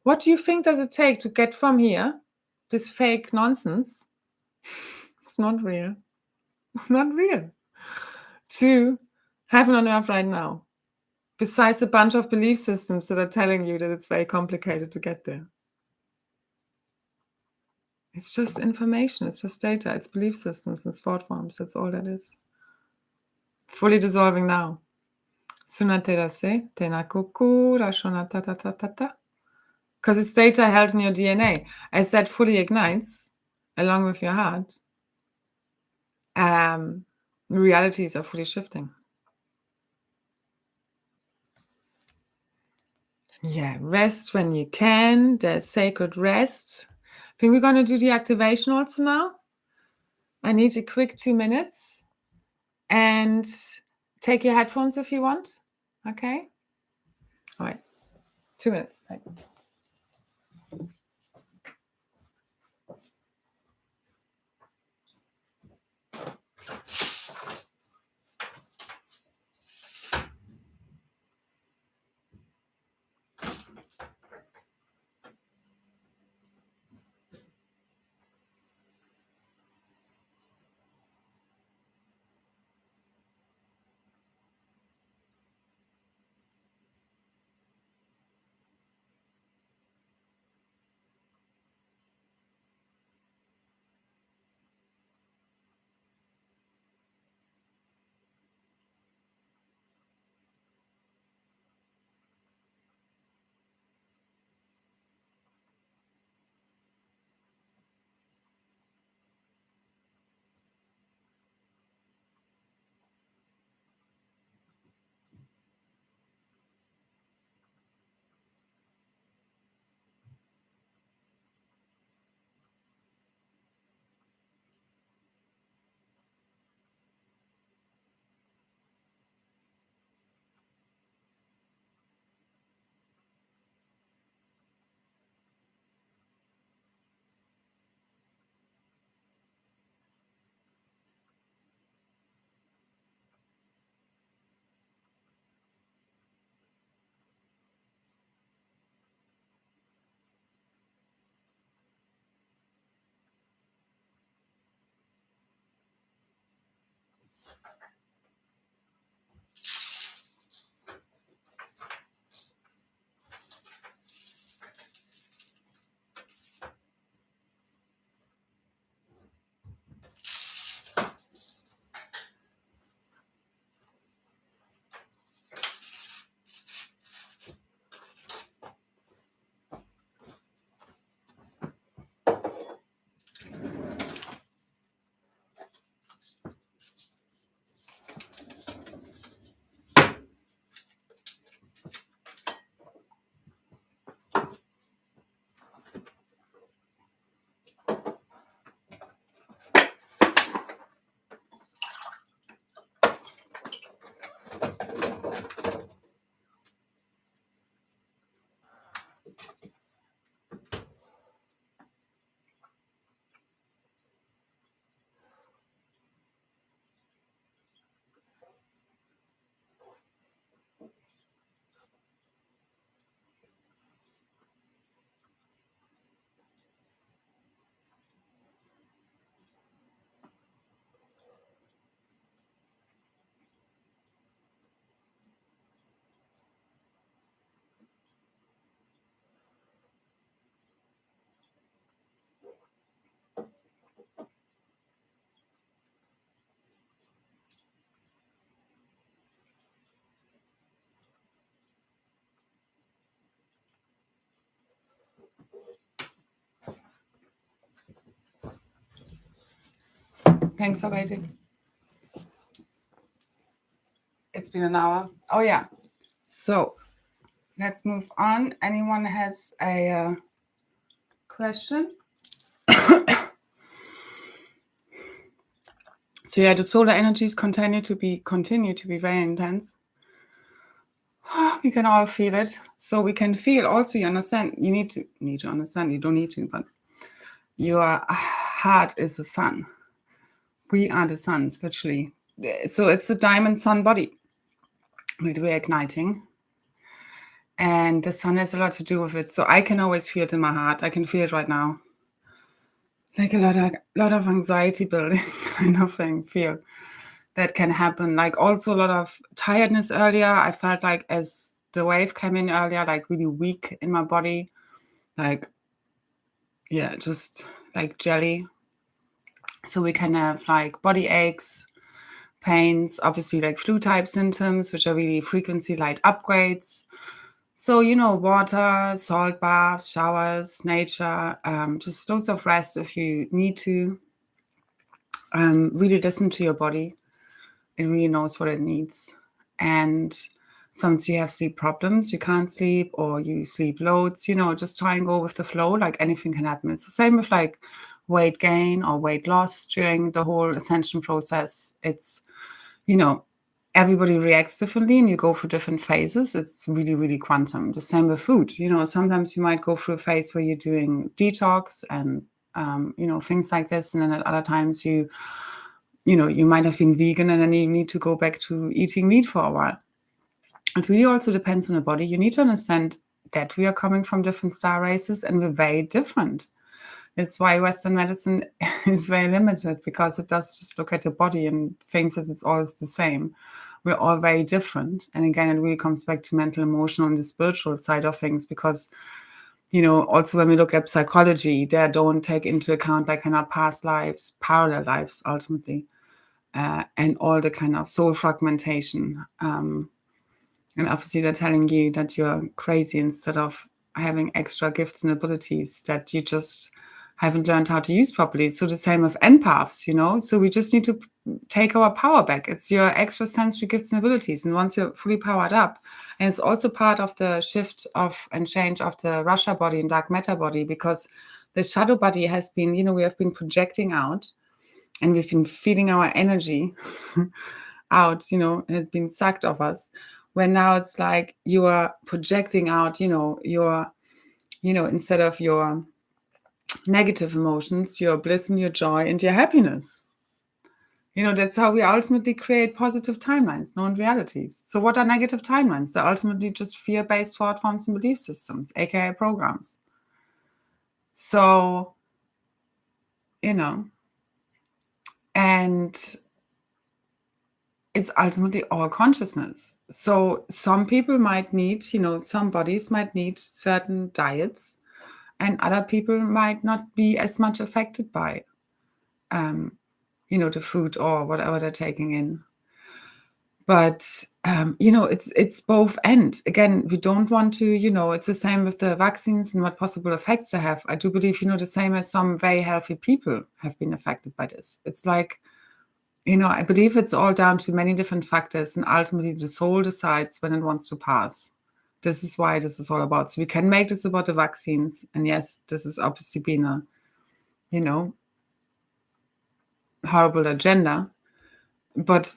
What do you think does it take to get from here, this fake nonsense? It's not real. It's not real. To heaven on earth right now. Besides a bunch of belief systems that are telling you that it's very complicated to get there. It's just information. It's just data. It's belief systems. It's thought forms. That's all that is. Fully dissolving now. Sunaterase, tenakukura shonatatatata. Because it's data held in your DNA. As that fully ignites, along with your heart, realities are fully shifting. Yeah, rest when you can. There's sacred rest. I think we're going to do the activation also now. I need a quick 2 minutes. And take your headphones if you want. Okay? All right. 2 minutes. Thanks. Thanks for waiting. It's been an hour. Oh yeah. So let's move on. Anyone has a question? So yeah, the solar energies continue to be very intense. We can all feel it. So we can feel also, you understand, you need to understand, you don't need to, but your heart is the sun. We are the suns, literally. So it's the diamond sun body that we're igniting. And the sun has a lot to do with it. So I can always feel it in my heart. I can feel it right now. Like a lot of anxiety building kind of thing, feel that can happen. Like also a lot of tiredness earlier. I felt like as the wave came in earlier, like really weak in my body. Like, yeah, just like jelly. So we can have like body aches, pains, obviously like flu type symptoms, which are really frequency light upgrades. So, water, salt baths, showers, nature, just loads of rest if you need to. Really listen to your body. It really knows what it needs. And sometimes you have sleep problems, you can't sleep, or you sleep loads, just try and go with the flow, like anything can happen. It's the same with like weight gain or weight loss during the whole ascension process. It's, everybody reacts differently and you go through different phases. It's really, really quantum. The same with food. Sometimes you might go through a phase where you're doing detox and, things like this. And then at other times you might have been vegan and then you need to go back to eating meat for a while. It really also depends on the body. You need to understand that we are coming from different star races and we're very different. It's why Western medicine is very limited, because it does just look at the body and thinks that it's always the same. We're all very different. And again, it really comes back to mental, emotional, and the spiritual side of things, because, also when we look at psychology, they don't take into account like kind of past lives, parallel lives, ultimately, and all the kind of soul fragmentation. And obviously they're telling you that you're crazy instead of having extra gifts and abilities that you just haven't learned how to use properly. So the same with empaths, so we just need to take our power back. It's your extra sensory gifts and abilities. And once you're fully powered up, and it's also part of the shift of and change of the Rasha body and dark matter body, because the shadow body has been, we have been projecting out and we've been feeding our energy out, it had been sucked off us. When now it's like you are projecting out, your, instead of your negative emotions, your bliss and your joy and your happiness. That's how we ultimately create positive timelines, known realities. So what are negative timelines? They're ultimately just fear-based thought forms and belief systems, aka programs. So, and it's ultimately all consciousness. So some people might need, some bodies might need certain diets, and other people might not be as much affected by, the food or whatever they're taking in. But, it's both end. Again, we don't want to, it's the same with the vaccines and what possible effects they have. I do believe, the same as some very healthy people have been affected by this. It's like, I believe it's all down to many different factors, and ultimately the soul decides when it wants to pass. This is why this is all about. So we can make this about the vaccines. And yes, this has obviously been a, horrible agenda. But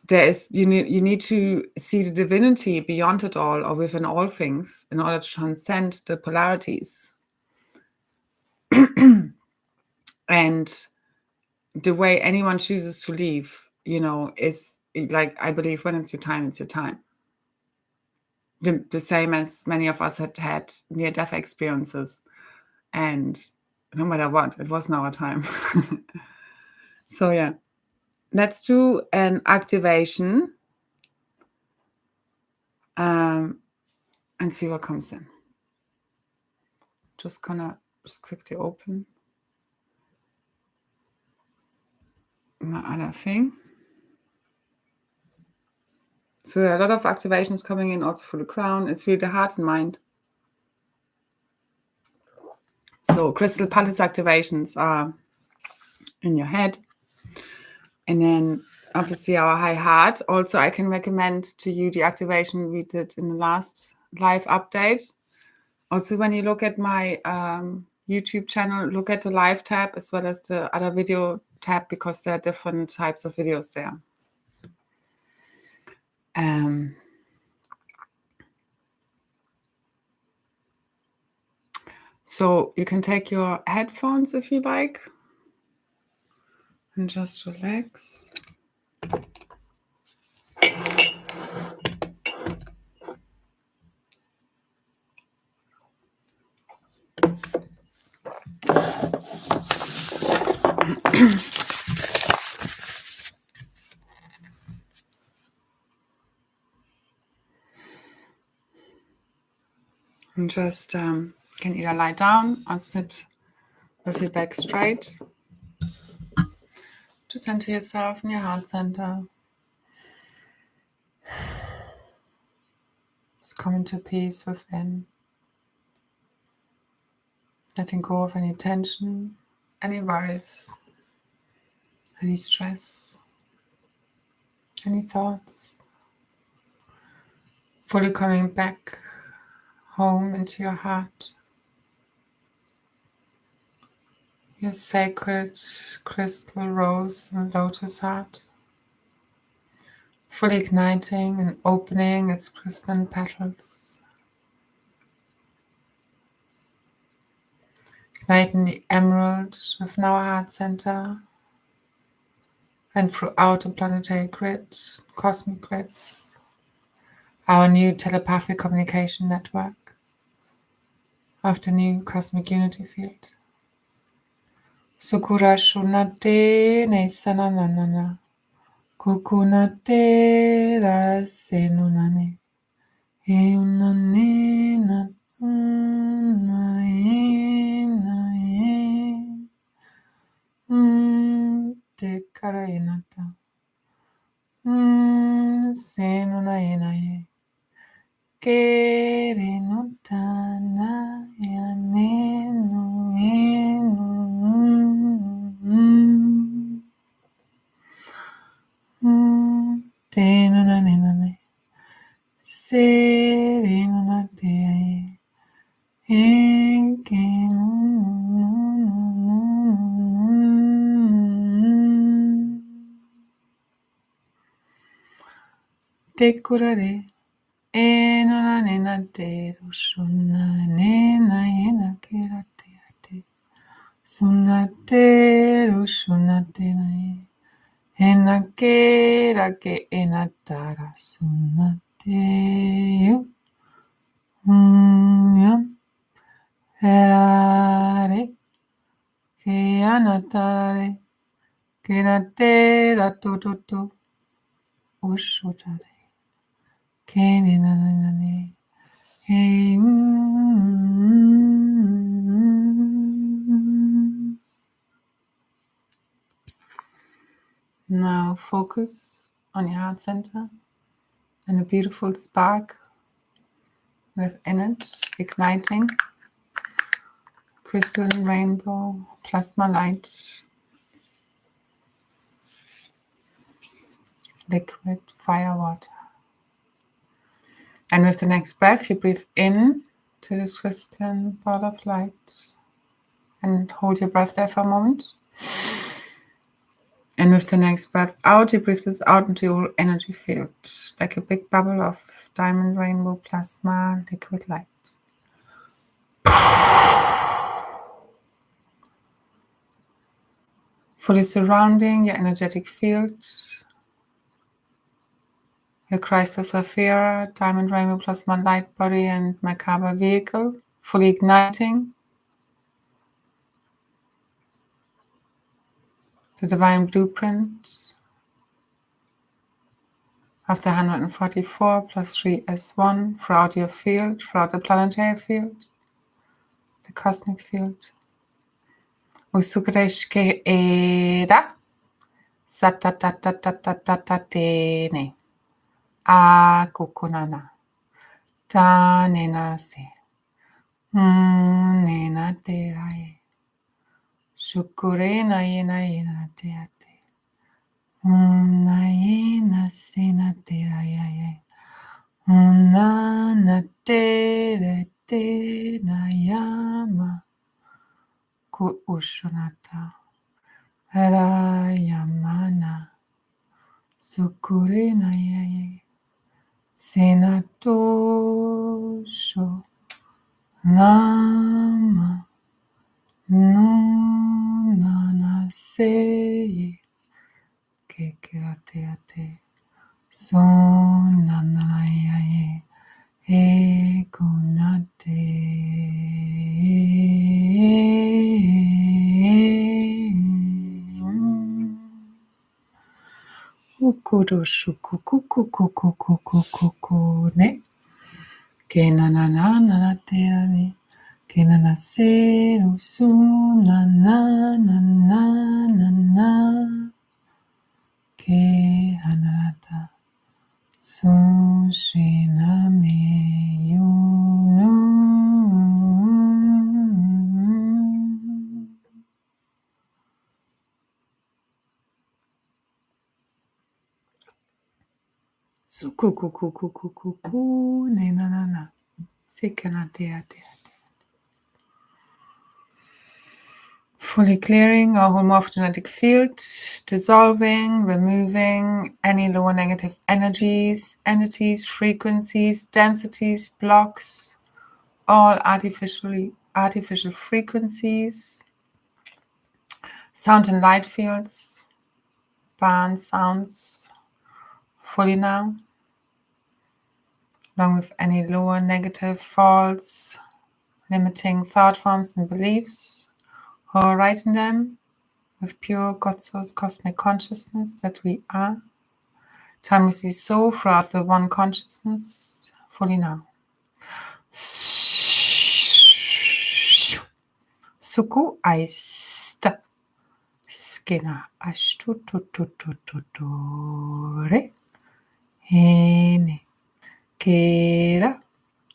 you need to see the divinity beyond it all, or within all things, in order to transcend the polarities. And the way anyone chooses to leave, is like, I believe when it's your time, it's your time. The same as many of us had near-death experiences, and no matter what, it wasn't our time. So yeah, let's do an activation and see what comes in. Just quickly open my other thing. So there are a lot of activations coming in also for the crown. It's really the heart and mind. So crystal palace activations are in your head. And then obviously our high heart. Also, I can recommend to you the activation we did in the last live update. Also, when you look at my YouTube channel, look at the live tab as well as the other video tab, because there are different types of videos there. So you can take your headphones if you like and just relax. And just can either lie down or sit with your back straight. Just center yourself in your heart center. Just come into peace within. Letting go of any tension, any worries, any stress, any thoughts. Fully coming back home into your heart. Your sacred crystal rose and lotus heart. Fully igniting and opening its crystalline petals. Igniting the emerald within our heart center and throughout the planetary grid, cosmic grids, our new telepathic communication network of the new cosmic unity field. Sukura shunate ne sananana, kukunate ra senunane, eunane na te karainata, senunainaye, kere notana yanenu tenunanenane, serenunate te curare enonanenate rushuna nena yena kerate ate sunate rushunate nae enakera ke enatara sunate yu yam erare ke anatarare kenatera tototo ushutare kene nanane hey Now focus on your heart center and a beautiful spark within it, igniting crystal rainbow plasma light, liquid fire water. And with the next breath, you breathe in to this crystalline ball of light and hold your breath there for a moment. And with the next breath out, you breathe this out into your whole energy field, like a big bubble of diamond rainbow plasma liquid light. Fully surrounding your energetic field, your Krystar SAphiRA, diamond rainbow plasma light body and Merkaba vehicle, fully igniting the divine blueprint of the 144 plus 3 S1 throughout your field, throughout the planetary field, the cosmic field. Usukreshke era satatatatatatatene a kukunana ta nenase nena terae shukure na yena teate na yena sena terae na tere te na yama ku ushunata Rayamana Sukure Naye Senatosho Nama Nunana Seye Kekerateate Sonanaye Egunate Kukuroshukukukukukukukuku ne Kenanana terame Kenanasero sunanana Ke hanata Sushiname yunu Sukukukukukuku ne na Sikanateate. Fully clearing our whole morphogenetic field, dissolving, removing any lower negative energies, entities, frequencies, densities, blocks, all artificial frequencies, sound and light fields, band sounds, fully now, along with any lower negative, false, limiting thought forms and beliefs, or writing them with pure God Source cosmic consciousness that we are, timelessly so throughout the one consciousness, fully now. Suku aista skina ashtutututututore ene kera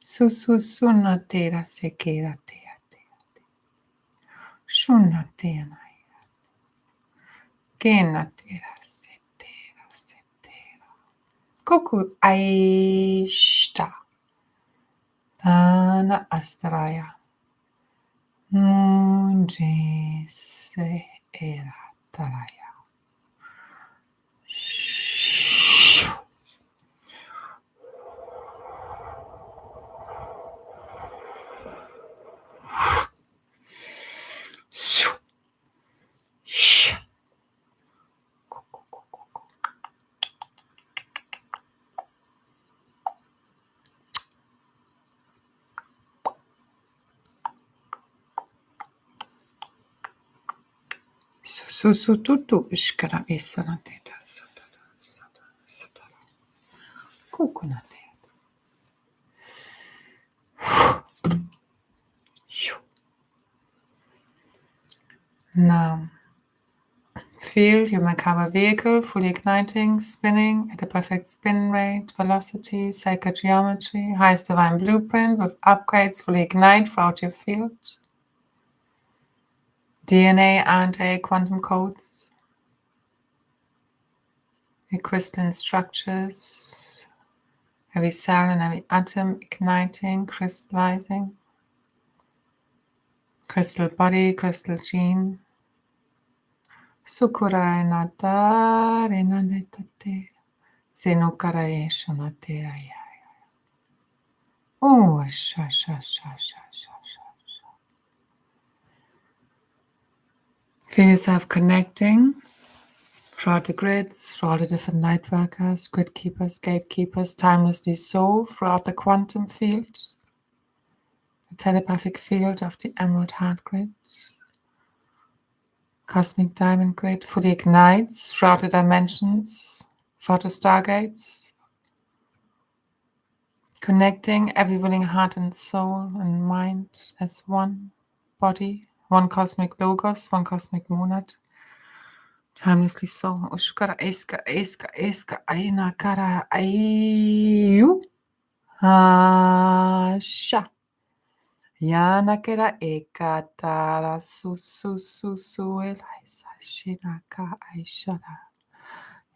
sususunatera sekera teate shunatena kenatera setera kuku aishta Tana astraya munje se era taraya Susututu ishkara esanateta satara kukunate. Now, feel your Merkaba vehicle fully igniting, spinning at a perfect spin rate, velocity, sacred geometry, highest divine blueprint with upgrades fully ignite throughout your field. DNA, RNA, quantum codes, your crystalline structures, every cell and every atom igniting, crystallizing, crystal body, crystal gene, Sukurai natare nanetate. Sinukarai shanatira. Oh, sha. Feel yourself connecting throughout the grids, through all the different light workers, grid keepers, gatekeepers, timelessly so, throughout the quantum field, the telepathic field of the emerald heart grid, cosmic diamond grid, fully ignites throughout the dimensions, throughout the stargates, connecting every willing heart and soul and mind as one body, one cosmic logos, one cosmic monad, timelessly so. Ushkara eska aina kara ayu sha. Yana kera ekatara su elaisa shinaka aishara.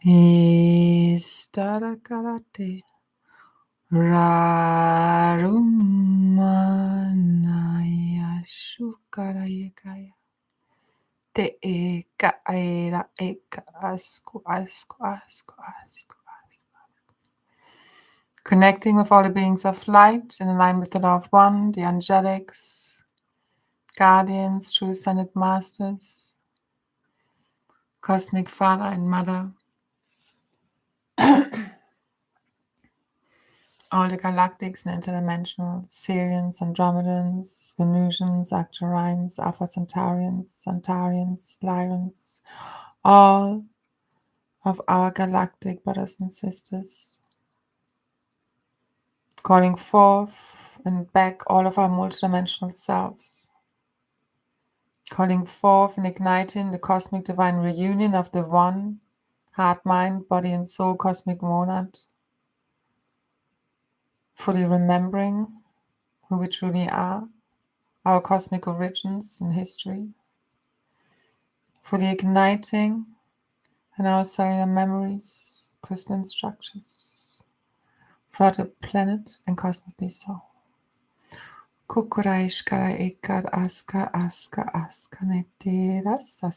Istara karate. Rarumanaya shukara yekaya. Te eka era eka asku. Connecting with all the beings of light in line with the law of one, the angelics, guardians, true ascended masters, cosmic father and mother, all the galactics and interdimensional, Sirians, Andromedans, Venusians, Arcturians, Alpha Centaurians, Lyrans, all of our galactic brothers and sisters, calling forth and back all of our multidimensional selves, calling forth and igniting the cosmic divine reunion of the one, heart, mind, body and soul cosmic monad, fully remembering who we truly are, our cosmic origins in history, fully igniting in our cellular memories, crystalline structures, throughout the planet and cosmically so. Kukurai shkara ekar aska netera sa.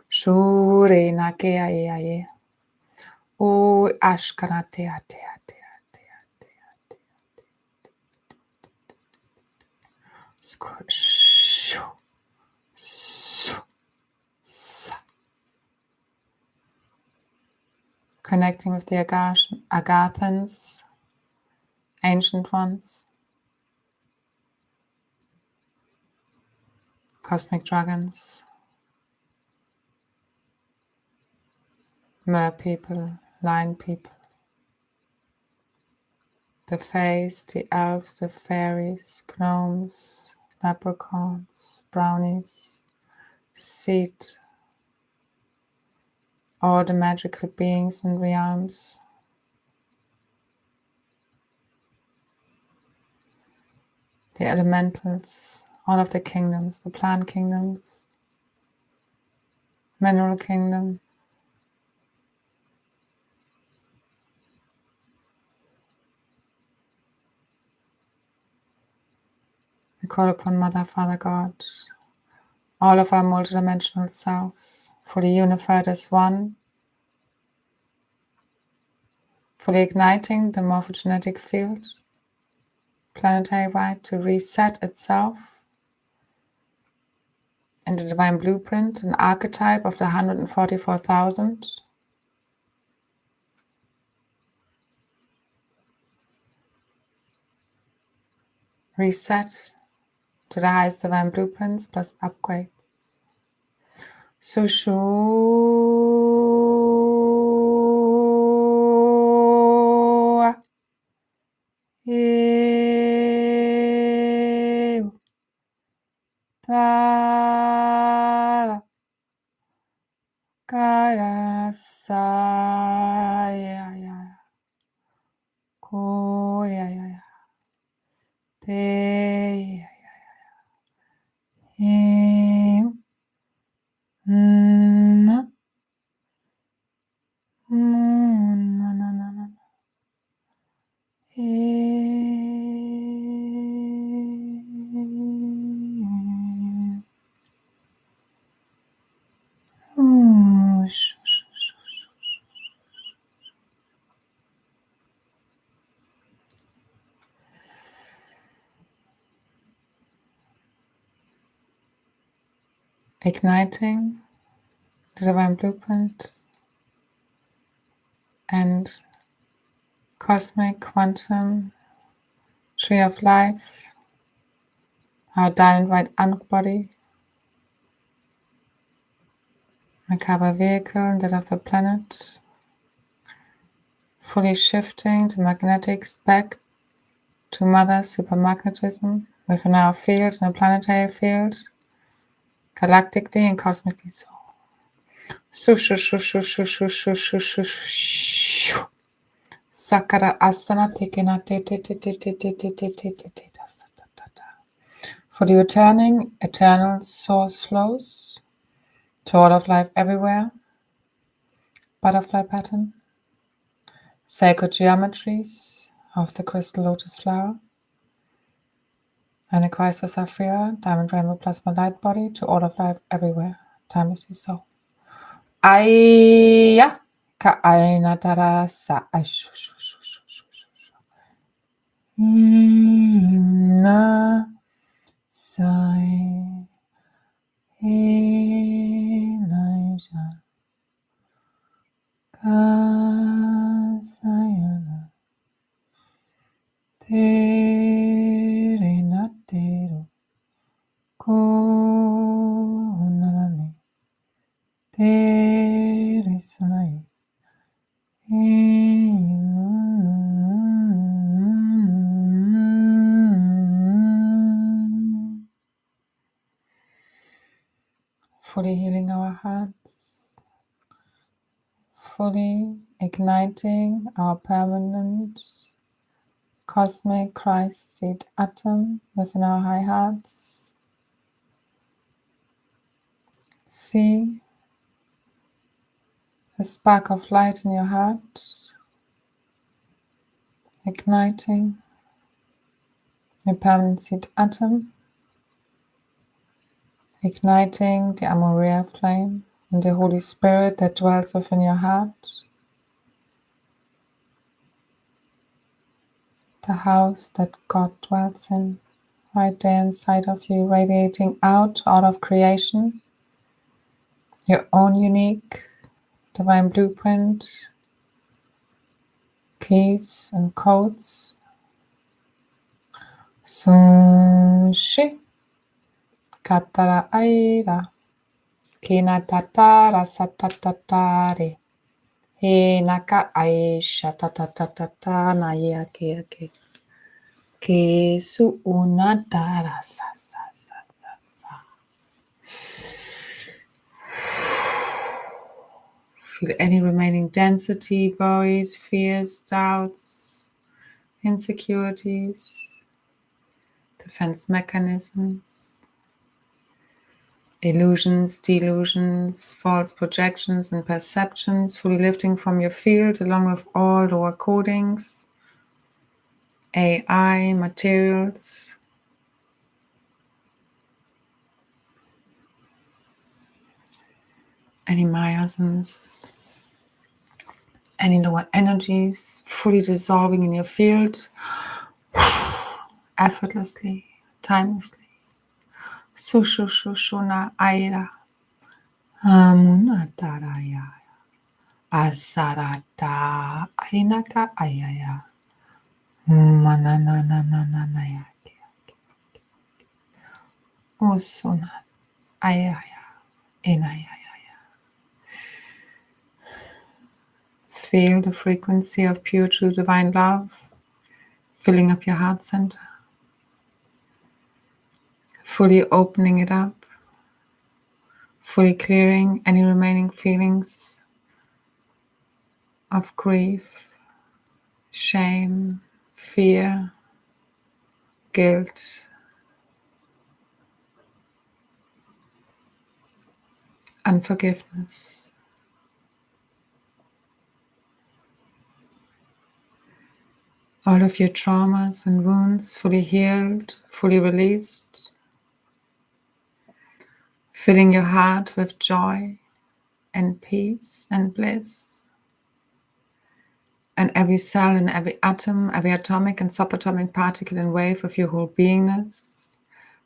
Shure na ke aye. O ashkara te. Connecting with the Agathans, ancient ones, cosmic dragons, mer people, lion people, the fays, the elves, the fairies, gnomes, leprechauns, brownies, seed, all the magical beings and realms, the elementals, all of the kingdoms, the plant kingdoms, mineral kingdom, we call upon Mother, Father, God, all of our multidimensional selves, fully unified as one, fully igniting the morphogenetic field, planetary-wide, to reset itself in the divine blueprint, an archetype of the 144,000, reset to the highest divine blueprints plus upgrades. Sushu Tara Karasaya Koya Te Him Na igniting the divine blueprint and cosmic quantum tree of life, our diamond white body, Merkaba vehicle and that of the planet, fully shifting the magnetics back to mother supermagnetism within our field and a planetary field, galactically and cosmically so. Sakara asana tekena te te te te te te te te te te te. For the returning eternal source flows to all of life everywhere, butterfly pattern, sacred geometries of the crystal lotus flower, and the Krystar SAphiRA, diamond rainbow plasma light body to all of life everywhere, timelessly so. Aya ka aina tara sa ashu shu shu shu shu shu. Ina sai inaisha kasayana tere natero konanane tere sunai. Fully healing our hearts, fully igniting our permanent cosmic Christ seed atom within our high hearts. See the spark of light in your heart, igniting the permanent seed atom, igniting the Amoria flame and the Holy Spirit that dwells within your heart, the house that God dwells in, right there inside of you, radiating out of creation, your own unique divine blueprint, keys and codes. Sunshi katara aira kina tatara satatatare he naka aisha tatatatata na yake ke su unadara sa sa sa sa sa. Feel any remaining density, worries, fears, doubts, insecurities, defense mechanisms, illusions, delusions, false projections and perceptions, fully lifting from your field along with all lower codings, AI, materials, any miasms, any lower energies, fully dissolving in your field, effortlessly, timelessly. Sushushuna aira, amunataraya, asarata, ainaka ayaya, manananananaya, usuna ayaya, inayaya. Feel the frequency of pure, true, divine love filling up your heart center, fully opening it up, fully clearing any remaining feelings of grief, shame, fear, guilt, unforgiveness. All of your traumas and wounds fully healed, fully released, filling your heart with joy and peace and bliss. And every cell and every atom, every atomic and subatomic particle and wave of your whole beingness,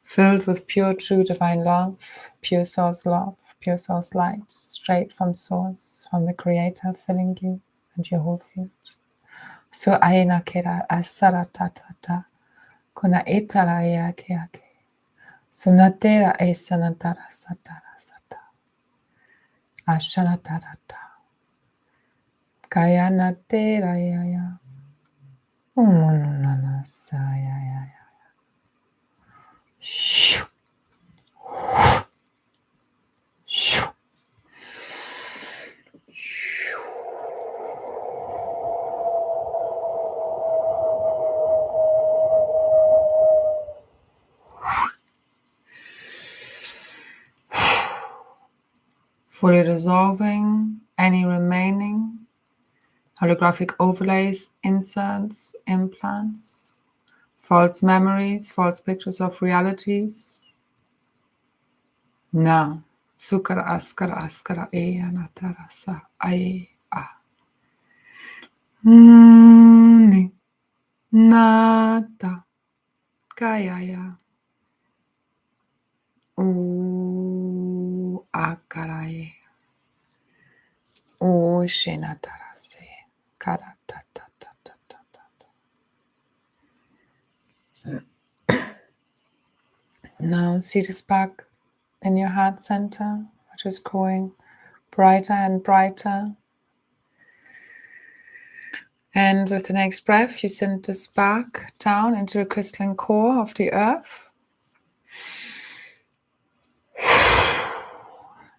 filled with pure, true, divine love, pure source light, straight from source, from the Creator, filling you and your whole field. So aina kera asara tatata, kuna etara ake. Sunatera esanatara satara sata, ashanatarata, kayanatera yaya, umununana sayaya. Shoo. Shoo. Fully dissolving any remaining holographic overlays, inserts, implants, false memories, false pictures of realities. Now, sukara askara e anatarasa ae a. Ni nata kayaya u akarae u shenatarase karatata. Now see the spark in your heart center, which is growing brighter and brighter. And with the next breath, you send the spark down into the crystalline core of the earth,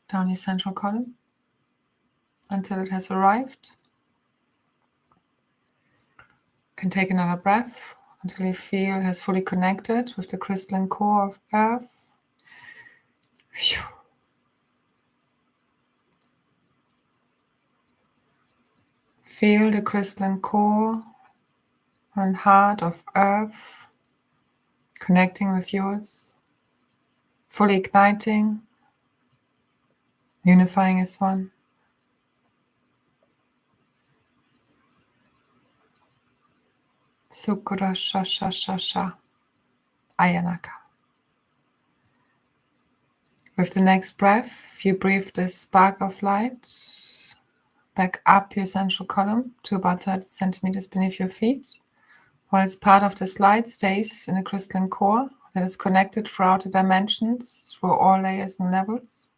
down your central column, until it has arrived. You can take another breath until you feel it has fully connected with the crystalline core of earth. Feel the crystalline core and heart of earth connecting with yours, fully igniting, unifying as one. Sukura sha ayanaka. With the next breath, you breathe this spark of light back up your central column to about 30 centimeters beneath your feet, whilst part of this light stays in the crystalline core that is connected throughout the dimensions through all layers and levels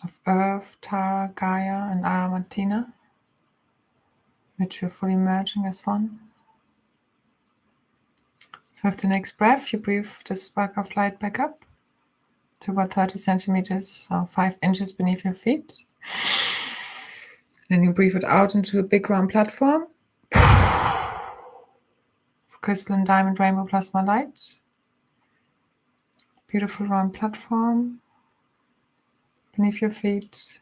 of Earth, Tara, Gaia, and Aramantina, which we're fully merging as one. So with the next breath, you breathe the spark of light back up to about 30 centimeters or 5 inches beneath your feet. Then you breathe it out into a big round platform of crystalline diamond rainbow plasma light. Beautiful round platform beneath your feet.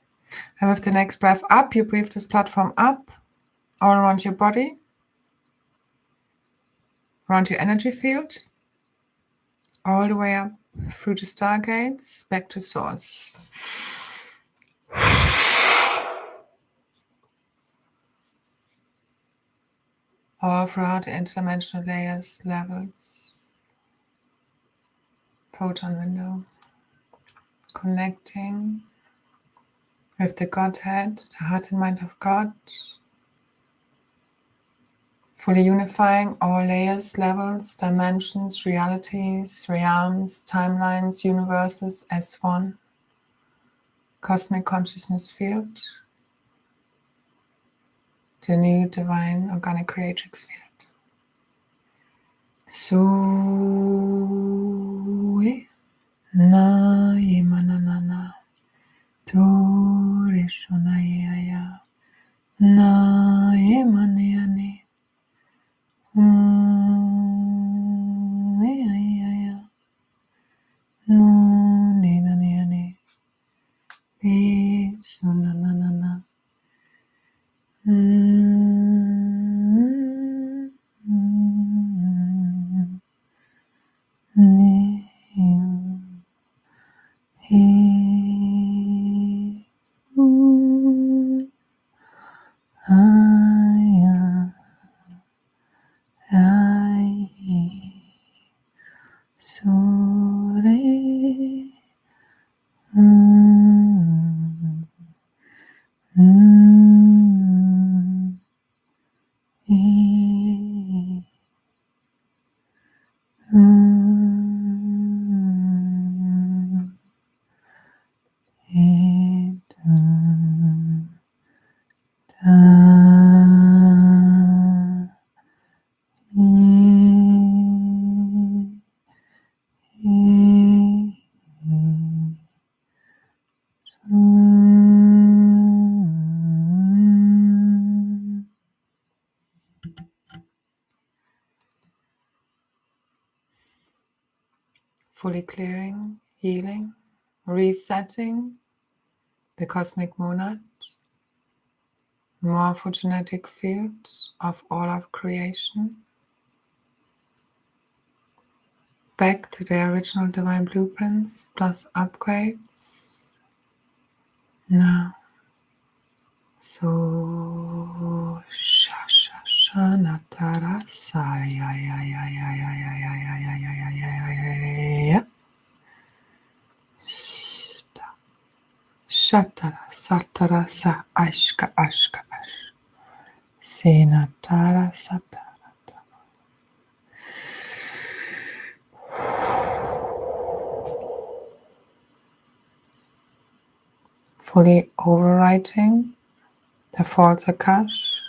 And with the next breath up, you breathe this platform up all around your body, around your energy field, all the way up through the stargates, back to source. All throughout the interdimensional layers, levels, proton window, connecting with the Godhead, the heart and mind of God, fully unifying all layers, levels, dimensions, realities, realms, timelines, universes as one cosmic consciousness field, the new Divine Organic Creatrix Field. Sui na imanana turishunaya na imaniani no ninaniani sunanana Sore. Fully clearing, healing, resetting the cosmic monad, morphogenetic field of all of creation, back to their original divine blueprints plus upgrades. Now, so sha sha sha natara sa ya ya ya ya ya ya ya ya ya ya ya ya ya ya. Shatara satara sa ashka ashka ash. Senatara satara. Fully overwriting the false Akash,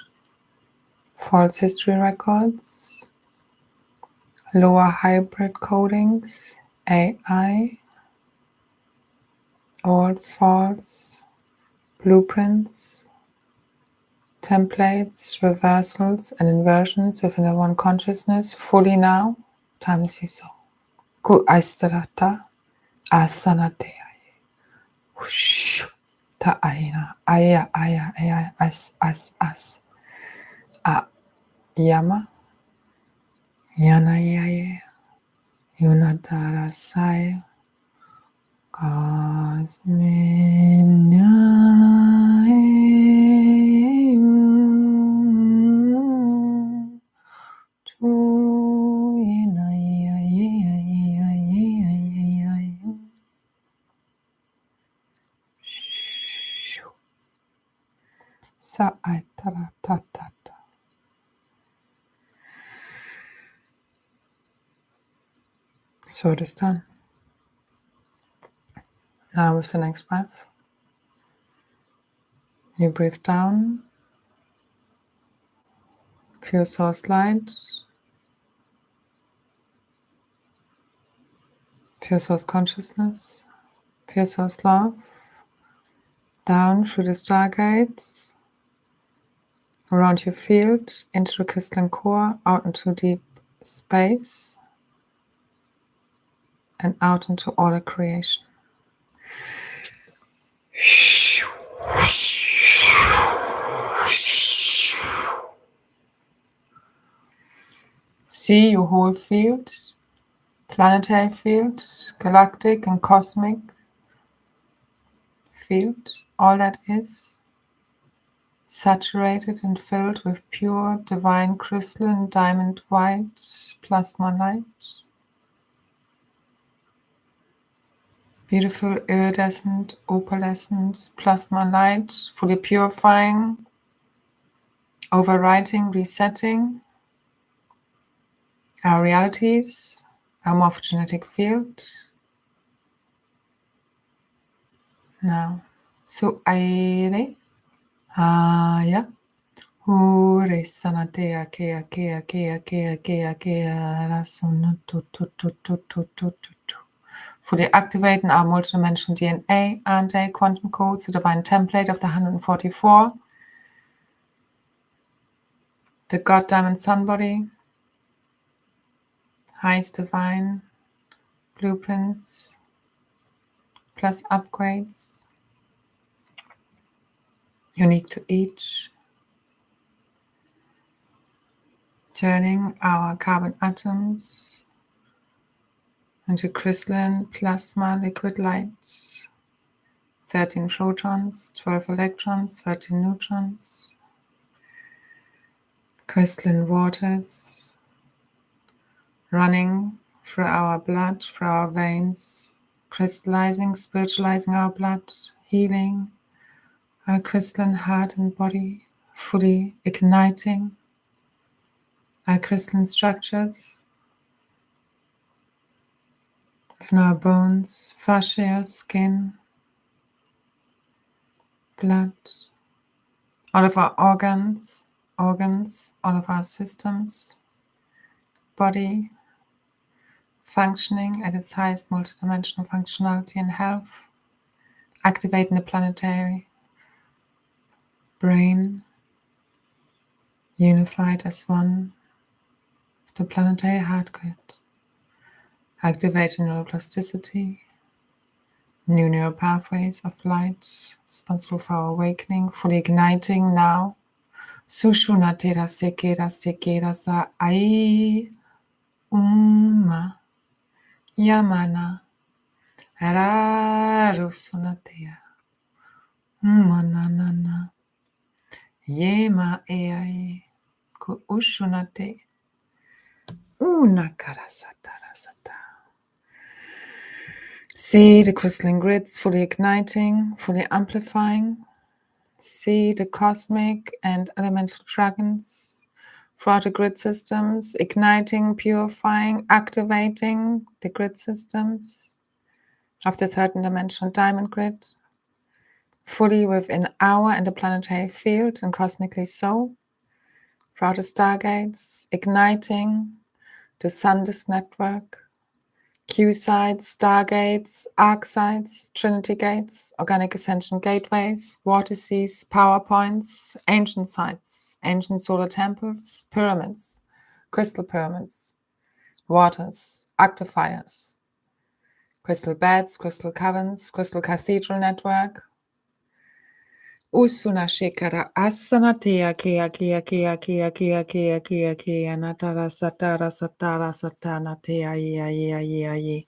false history records, lower hybrid codings, AI, all false blueprints, templates, reversals, and inversions within the one consciousness, fully now, timelessly so. Ku aistarata asanatea. Whoosh. Ta aina aya aya aya as a yama yana yaye yunatara sai kasminya tu ina sa aitara ta ta ta. So it is done. Now with the next breath, you breathe down, pure source light, pure source consciousness, pure source love, down through the stargates, around your field, into the crystalline core, out into deep space, and out into all of creation. See your whole field, planetary field, galactic and cosmic field, all that is saturated and filled with pure divine crystalline diamond white plasma light. Beautiful iridescent, opalescent plasma light, fully purifying, overwriting, resetting our realities, our morphogenetic field. Now, so aire, aya, hure sanatea kea kea kea kea kea kea rasuna tu tu tu tu tu tu tu tu. Fully activating our multidimensional DNA and a quantum codes, the divine template of the 144, the God Diamond Sun Body, highest divine blueprints, plus upgrades, unique to each, turning our carbon atoms into crystalline plasma liquid light, 13 protons, 12 electrons, 13 neutrons, crystalline waters, running through our blood, through our veins, crystallizing, spiritualizing our blood, healing our crystalline heart and body, fully igniting our crystalline structures within our bones, fascia, skin, blood, all of our organs, all of our systems, body, functioning at its highest multidimensional functionality and health, activating the planetary, brain, unified as one, the planetary heart grid, activating neuroplasticity, new neural pathways of light, responsible for our awakening, fully igniting now. Sushuna tera sekera sekera sa ai uma yamana rarusunatea umananana yema eae ku ushunate unakarasatara sata. See the crystalline grids fully igniting, fully amplifying. See the cosmic and elemental dragons throughout the grid systems, igniting, purifying, activating the grid systems of the third dimensional diamond grid, fully within our and the planetary field and cosmically so, throughout the stargates, igniting the sun disk network, Q sites, stargates, arc sites, trinity gates, organic ascension gateways, vortices, power points, ancient sites, ancient solar temples, pyramids, crystal pyramids, waters, octafires, crystal beds, crystal caverns, crystal cathedral network. Usuna shekara asana tea kea kea kea kea kea kea kea kea natara satara satara satana tea ia ia ia ia.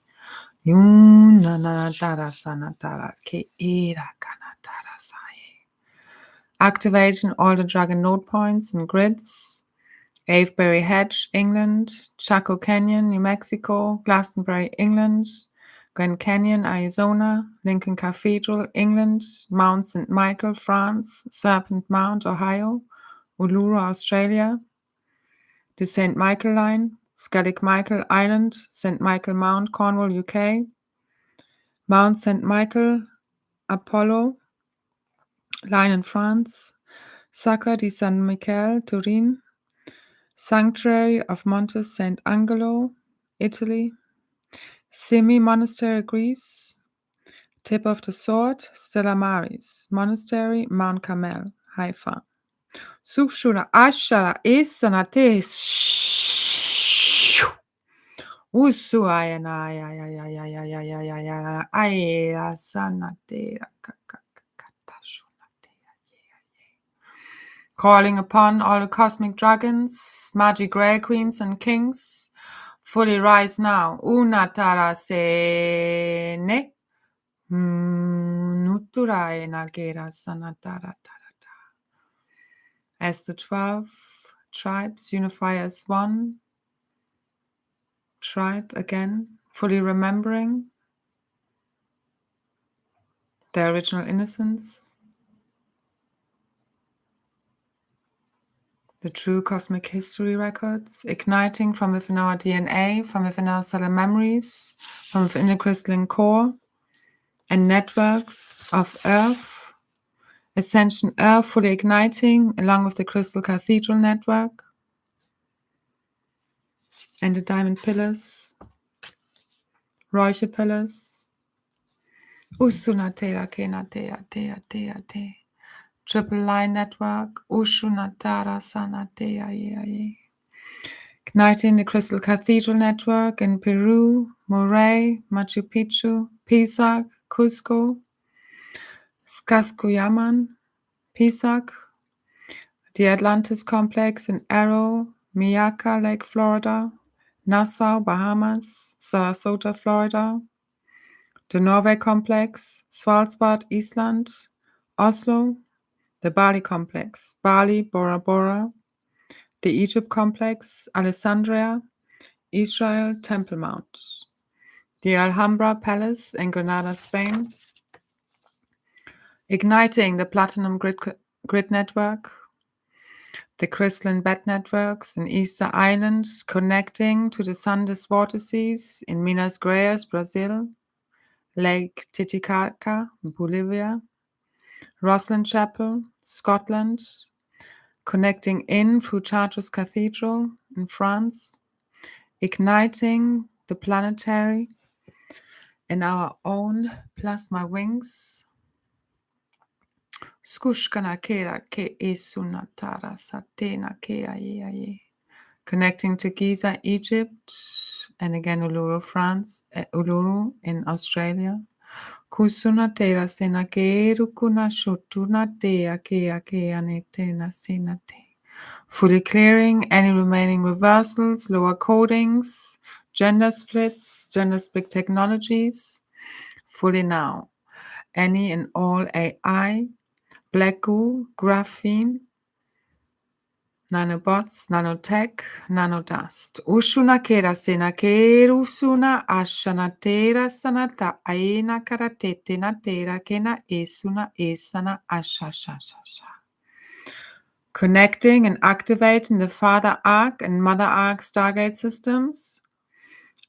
Yuna natara sanatara ke ira kanatara sae. Activating all the dragon node points and grids. Avebury Hedge, England. Chaco Canyon, New Mexico. Glastonbury, England. Grand Canyon, Arizona, Lincoln Cathedral, England, Mount St. Michael, France, Serpent Mount, Ohio, Uluru, Australia, the St. Michael Line, Skellig Michael Island, St. Michael Mount, Cornwall, UK, Mount St. Michael, Apollo Line in France, Sacra di San Michele, Turin, Sanctuary of Monte St. Angelo, Italy, Simi Monastery, Greece, Tip of the Sword, Stella Maris, Monastery, Mount Carmel, Haifa. Sukshura Ashara Isanate Usuayana Ayara Sanate calling upon all the cosmic dragons, magic grey queens and kings, fully rise now. Unatara Sene Nuturai Nagera Sanatara Tarata. As the 12 tribes unify as one tribe again, fully remembering their original innocence, the true cosmic history records, igniting from within our DNA, from within our cellular memories, from within the crystalline core and networks of Earth, Ascension Earth fully igniting along with the Crystal Cathedral network and the diamond pillars, Räucher pillars, Usuna Tera Kena Tea Tea Tea Te, Triple Line Network, Ushuna Tara Sana Tea Ye, igniting the Crystal Cathedral network in Peru, Moray, Machu Picchu, Pisac, Cusco, Xascuyaman, Pisac, the Atlantis Complex in Arrow, Miaca Lake, Florida, Nassau, Bahamas, Sarasota, Florida, the Norway Complex, Svalbard, Iceland, Oslo, the Bali Complex, Bali, Bora Bora, the Egypt Complex, Alessandria, Israel Temple Mount, the Alhambra Palace in Granada, Spain, igniting the Platinum Grid Network, the crystalline bed networks in Easter Island, connecting to the Sundays vortices in Minas Gerais, Brazil, Lake Titicaca, Bolivia, Roslin Chapel, Scotland, connecting in through Chartres Cathedral in France, igniting the planetary in our own plasma wings. Skushkana kera ke esunatara satena ke aye. Connecting to Giza, Egypt, and again Uluru, France, Uluru in Australia. Kusuna tera sena ke rukuna shotuna tea ke anetena senate. Fully clearing any remaining reversals, lower codings, gender split technologies, fully now. Any and all AI, black goo, graphene, nanobots, nanotech, nanodust. Ushuna kera sena keru suna ashana tera sanata aena karatete na tera kena esuna esana ashashashasha. Connecting and activating the Father Arc and Mother Arc Stargate systems,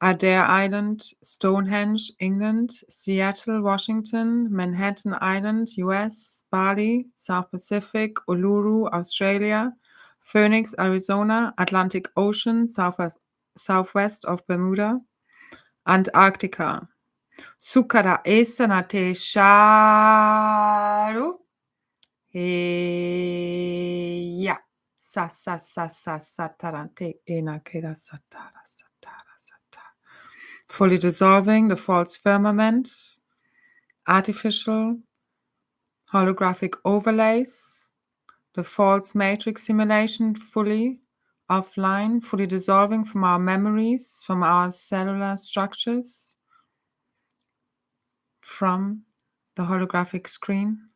Adair Island, Stonehenge, England, Seattle, Washington, Manhattan Island, US, Bali, South Pacific, Uluru, Australia, Phoenix, Arizona, Atlantic Ocean, southwest of Bermuda, Antarctica. Sukara esanate sharu. Yeah. Satarante enakera satara. Fully dissolving the false firmament, artificial holographic overlays, the false matrix simulation fully offline, fully dissolving from our memories, from our cellular structures, from the holographic screen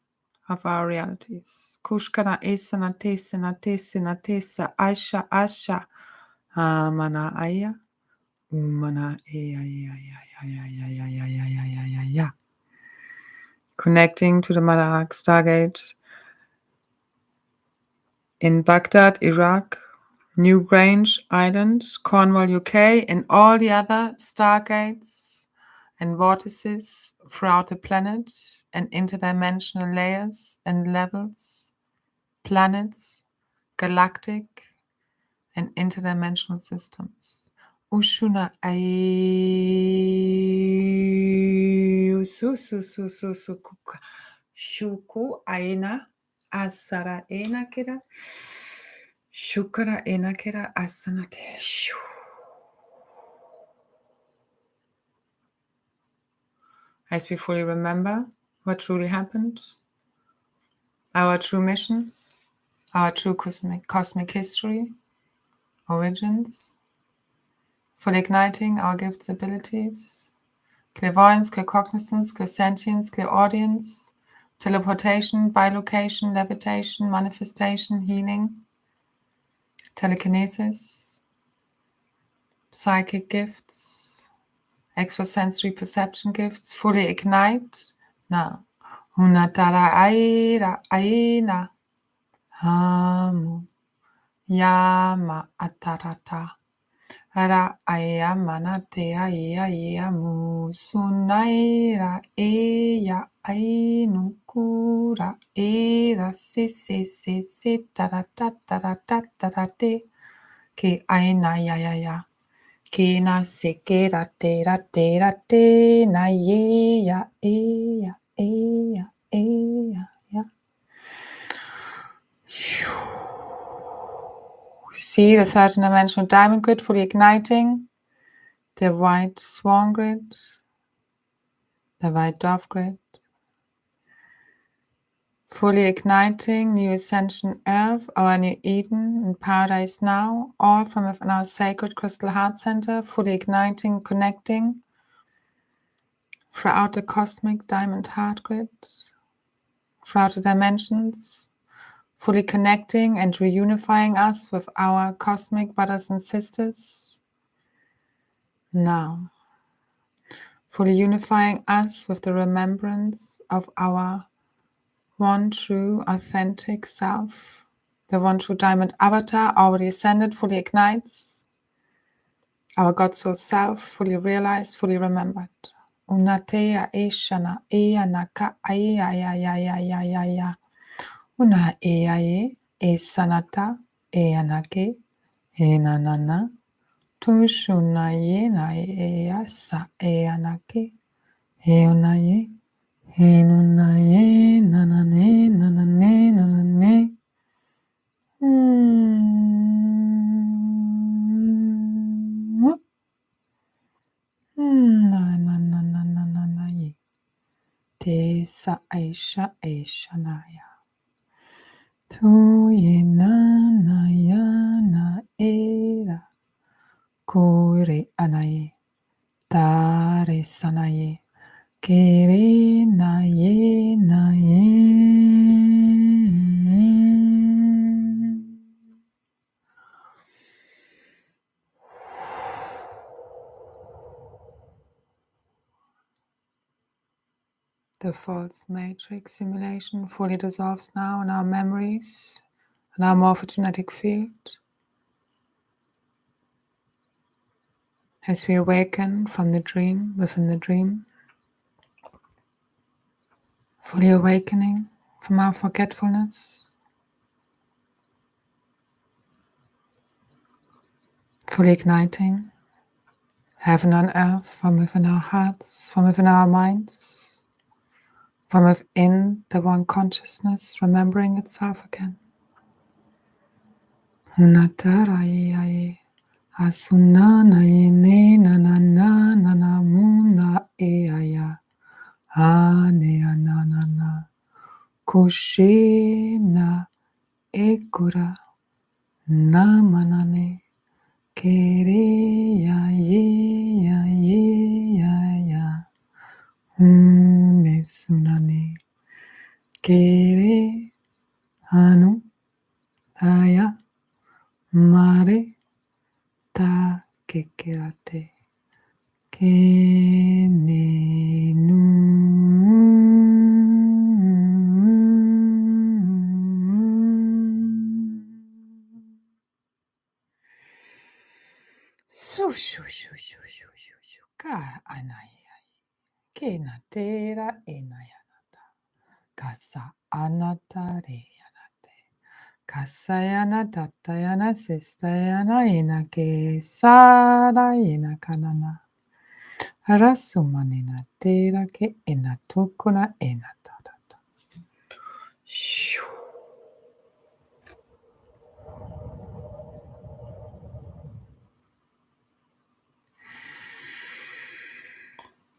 of our realities. Kushkana esanate senate Aisha amana aya umana ya. Connecting to the Mother Arc Stargate in Baghdad, Iraq, Newgrange Island, Cornwall, UK, and all the other stargates and vortices throughout the planet and interdimensional layers and levels, planets, galactic and interdimensional systems. Ushuna ayu kuka shuku aina asara ena kera shukara ena kera asanate. As we fully remember what truly happened, our true mission, our true cosmic history, origins, fully igniting our gifts, abilities, clairvoyance, claircognizance, clairsentience, clairaudience, teleportation, bilocation, levitation, manifestation, healing, telekinesis, psychic gifts, extrasensory perception gifts, fully ignite now. Hunatara aira aina hamu yama atarata. Ra ayamana te aya mu sunaira eya ainukura era se tarate ke aina ya ke na se ke rate na ya ya. See the third dimensional diamond grid fully igniting, the white swan grid, the white dove grid, fully igniting new ascension earth, our new Eden and paradise now, all from within our sacred crystal heart center, fully igniting, connecting throughout the cosmic diamond heart grid, throughout the dimensions, fully connecting and reunifying us with our cosmic brothers and sisters, Now, fully unifying us with the remembrance of our one true authentic self, the one true diamond avatar already ascended, fully ignites, our God soul self, fully realized, fully remembered. Unatea eshana eanaka ayayayayayaya. Una eaye esanata eanake enanana. Tushunaye na easa eanake eonaye enunaye nanane nanane nanane. Na na na na na na na ye. Te sa aisha aishanaya. Tu ye na na ya na era. Kore anaye. Tare sanaye. Kere na ye na ye. The false matrix simulation fully dissolves now in our memories, in our morphogenetic field, as we awaken from the dream within the dream, fully awakening from our forgetfulness, fully igniting heaven on earth from within our hearts, from within our minds, from within the one consciousness remembering itself again. Unataraye asunana ne na na na na na muna eaya ane anana kushena ekura namanane kere ya ye ya ye ya ya une sunane kere anu aya mare ta kekerate kenenu. Su shu shu shu shu shu shu ka anaya kenatera enayanata kasa anatare. Kasayana tatayana sistayana inake sara inakanana. Arasumanina tera ke enatukuna enatata.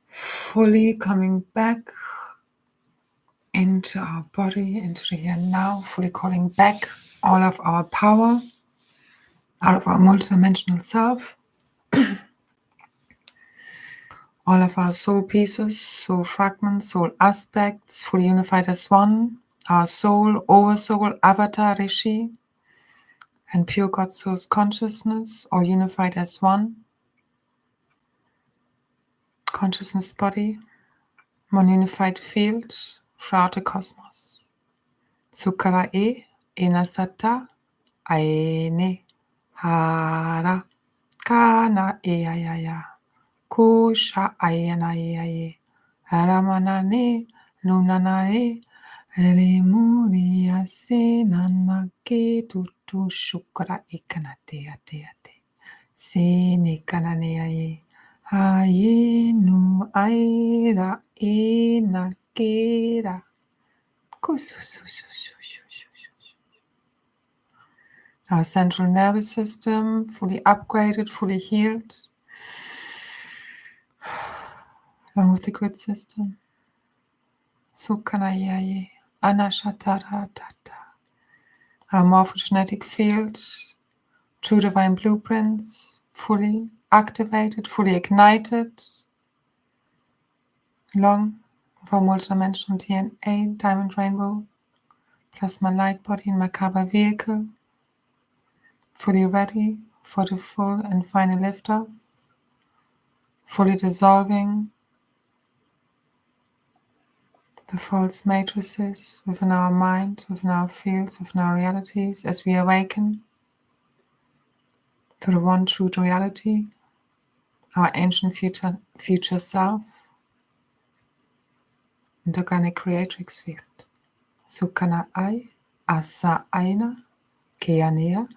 Fully coming back into our body, into the here and now, fully calling back all of our power out of our multidimensional self, all of our soul pieces, soul fragments, soul aspects, fully unified as one, our soul, oversoul, avatar, rishi, and pure God source consciousness, all unified as one, consciousness body, one unified field throughout the cosmos. Sukara e enasata aene hara kana eayaya kusha ayana eaye aramanane lunanare elimuria senanake tutu shukara ikanate ate ate sene kananeaye ayenu aira enakera kususususususu. Our central nervous system fully upgraded, fully healed, along with the grid system. Sukanayaye, Anashatara Tata. Our morphogenetic field, true divine blueprints, fully activated, fully ignited, along with our multidimensional DNA, diamond rainbow, plasma light body and Merkaba vehicle, fully ready for the full and final liftoff fully dissolving the false matrices within our mind, within our fields, within our realities, as we awaken to the one true reality, our ancient future self, the Organic Creatrix Field. Sukana ai, asa aina, keanea,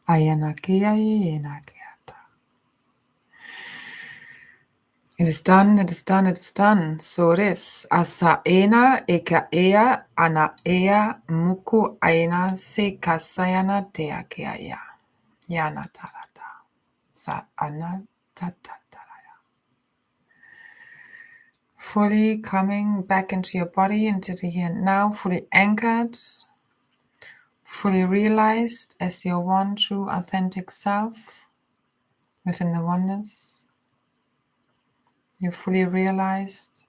ayana keaena keata. It is done, it is done, it is done. So it is. Asa ena eka ea ana ea muku aina se kasayana tea keaya. Yana tarata. Sa ana tatataraya. Fully coming back into your body, into the here and now, fully anchored, fully realized as your one true authentic self within the oneness. You fully realized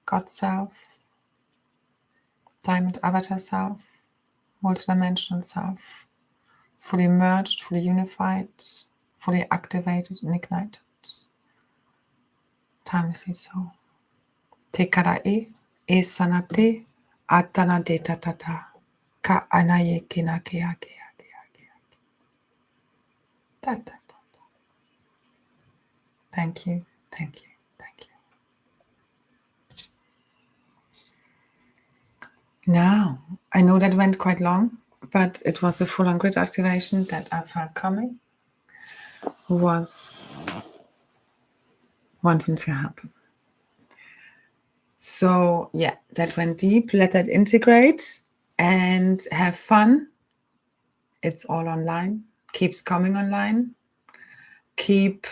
God self, diamond avatar self, multidimensional self, fully merged, fully unified, fully activated and ignited. Timelessly so. Te karae, e sanate, atana de tatata, ka anaye kina kea kea kea kea. Ta. Thank you, thank you, thank you. Now, I know that went quite long, but it was a full-on grid activation that I felt coming, was wanting to happen. So yeah, that went deep. Let that integrate and have fun. It's all online. Keeps coming online. Keep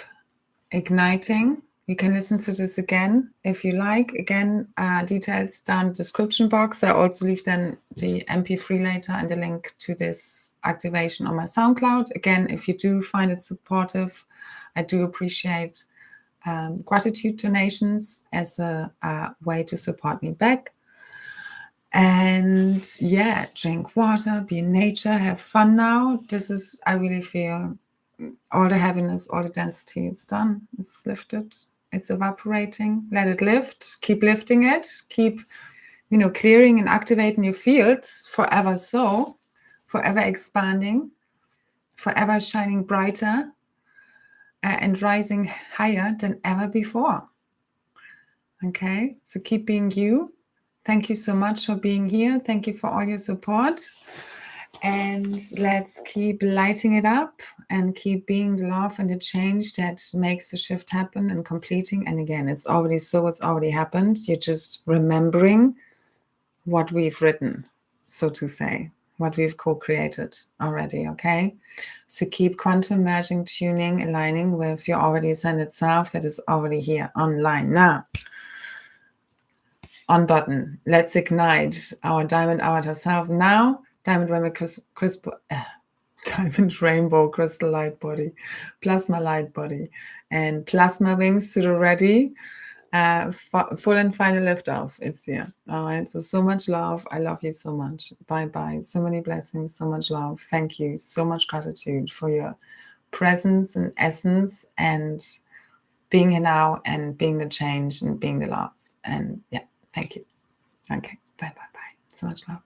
igniting. You can listen to this again if you like. Again, details down in the description box. I also leave then the MP3 later and the link to this activation on my SoundCloud. Again, if you do find it supportive, I do appreciate gratitude donations as a way to support me back. And yeah, drink water, be in nature, have fun now. This is, I really feel, all the heaviness, all the density, it's done. It's lifted. It's evaporating. Let it lift. Keep lifting it. Keep, clearing and activating your fields forever so, forever expanding, forever shining brighter and rising higher than ever before. Okay, so keep being you. Thank you so much for being here. Thank you for all your support. And let's keep lighting it up and keep being the love and the change that makes the shift happen and completing. And again, it's already so, it's already happened. You're just remembering what we've written, so to say, what we've co-created already, okay? So keep quantum merging, tuning, aligning with your already ascended self that is already here online. Now, on button, let's ignite our diamond avatar self now. Diamond Rainbow Crystal Light Body, Plasma Light Body, and Plasma Wings to the ready. Full and final liftoff. It's here. All right. So much love. I love you so much. Bye-bye. So many blessings. So much love. Thank you. So much gratitude for your presence and essence and being here now and being the change and being the love. And yeah, thank you. Okay. Bye. So much love.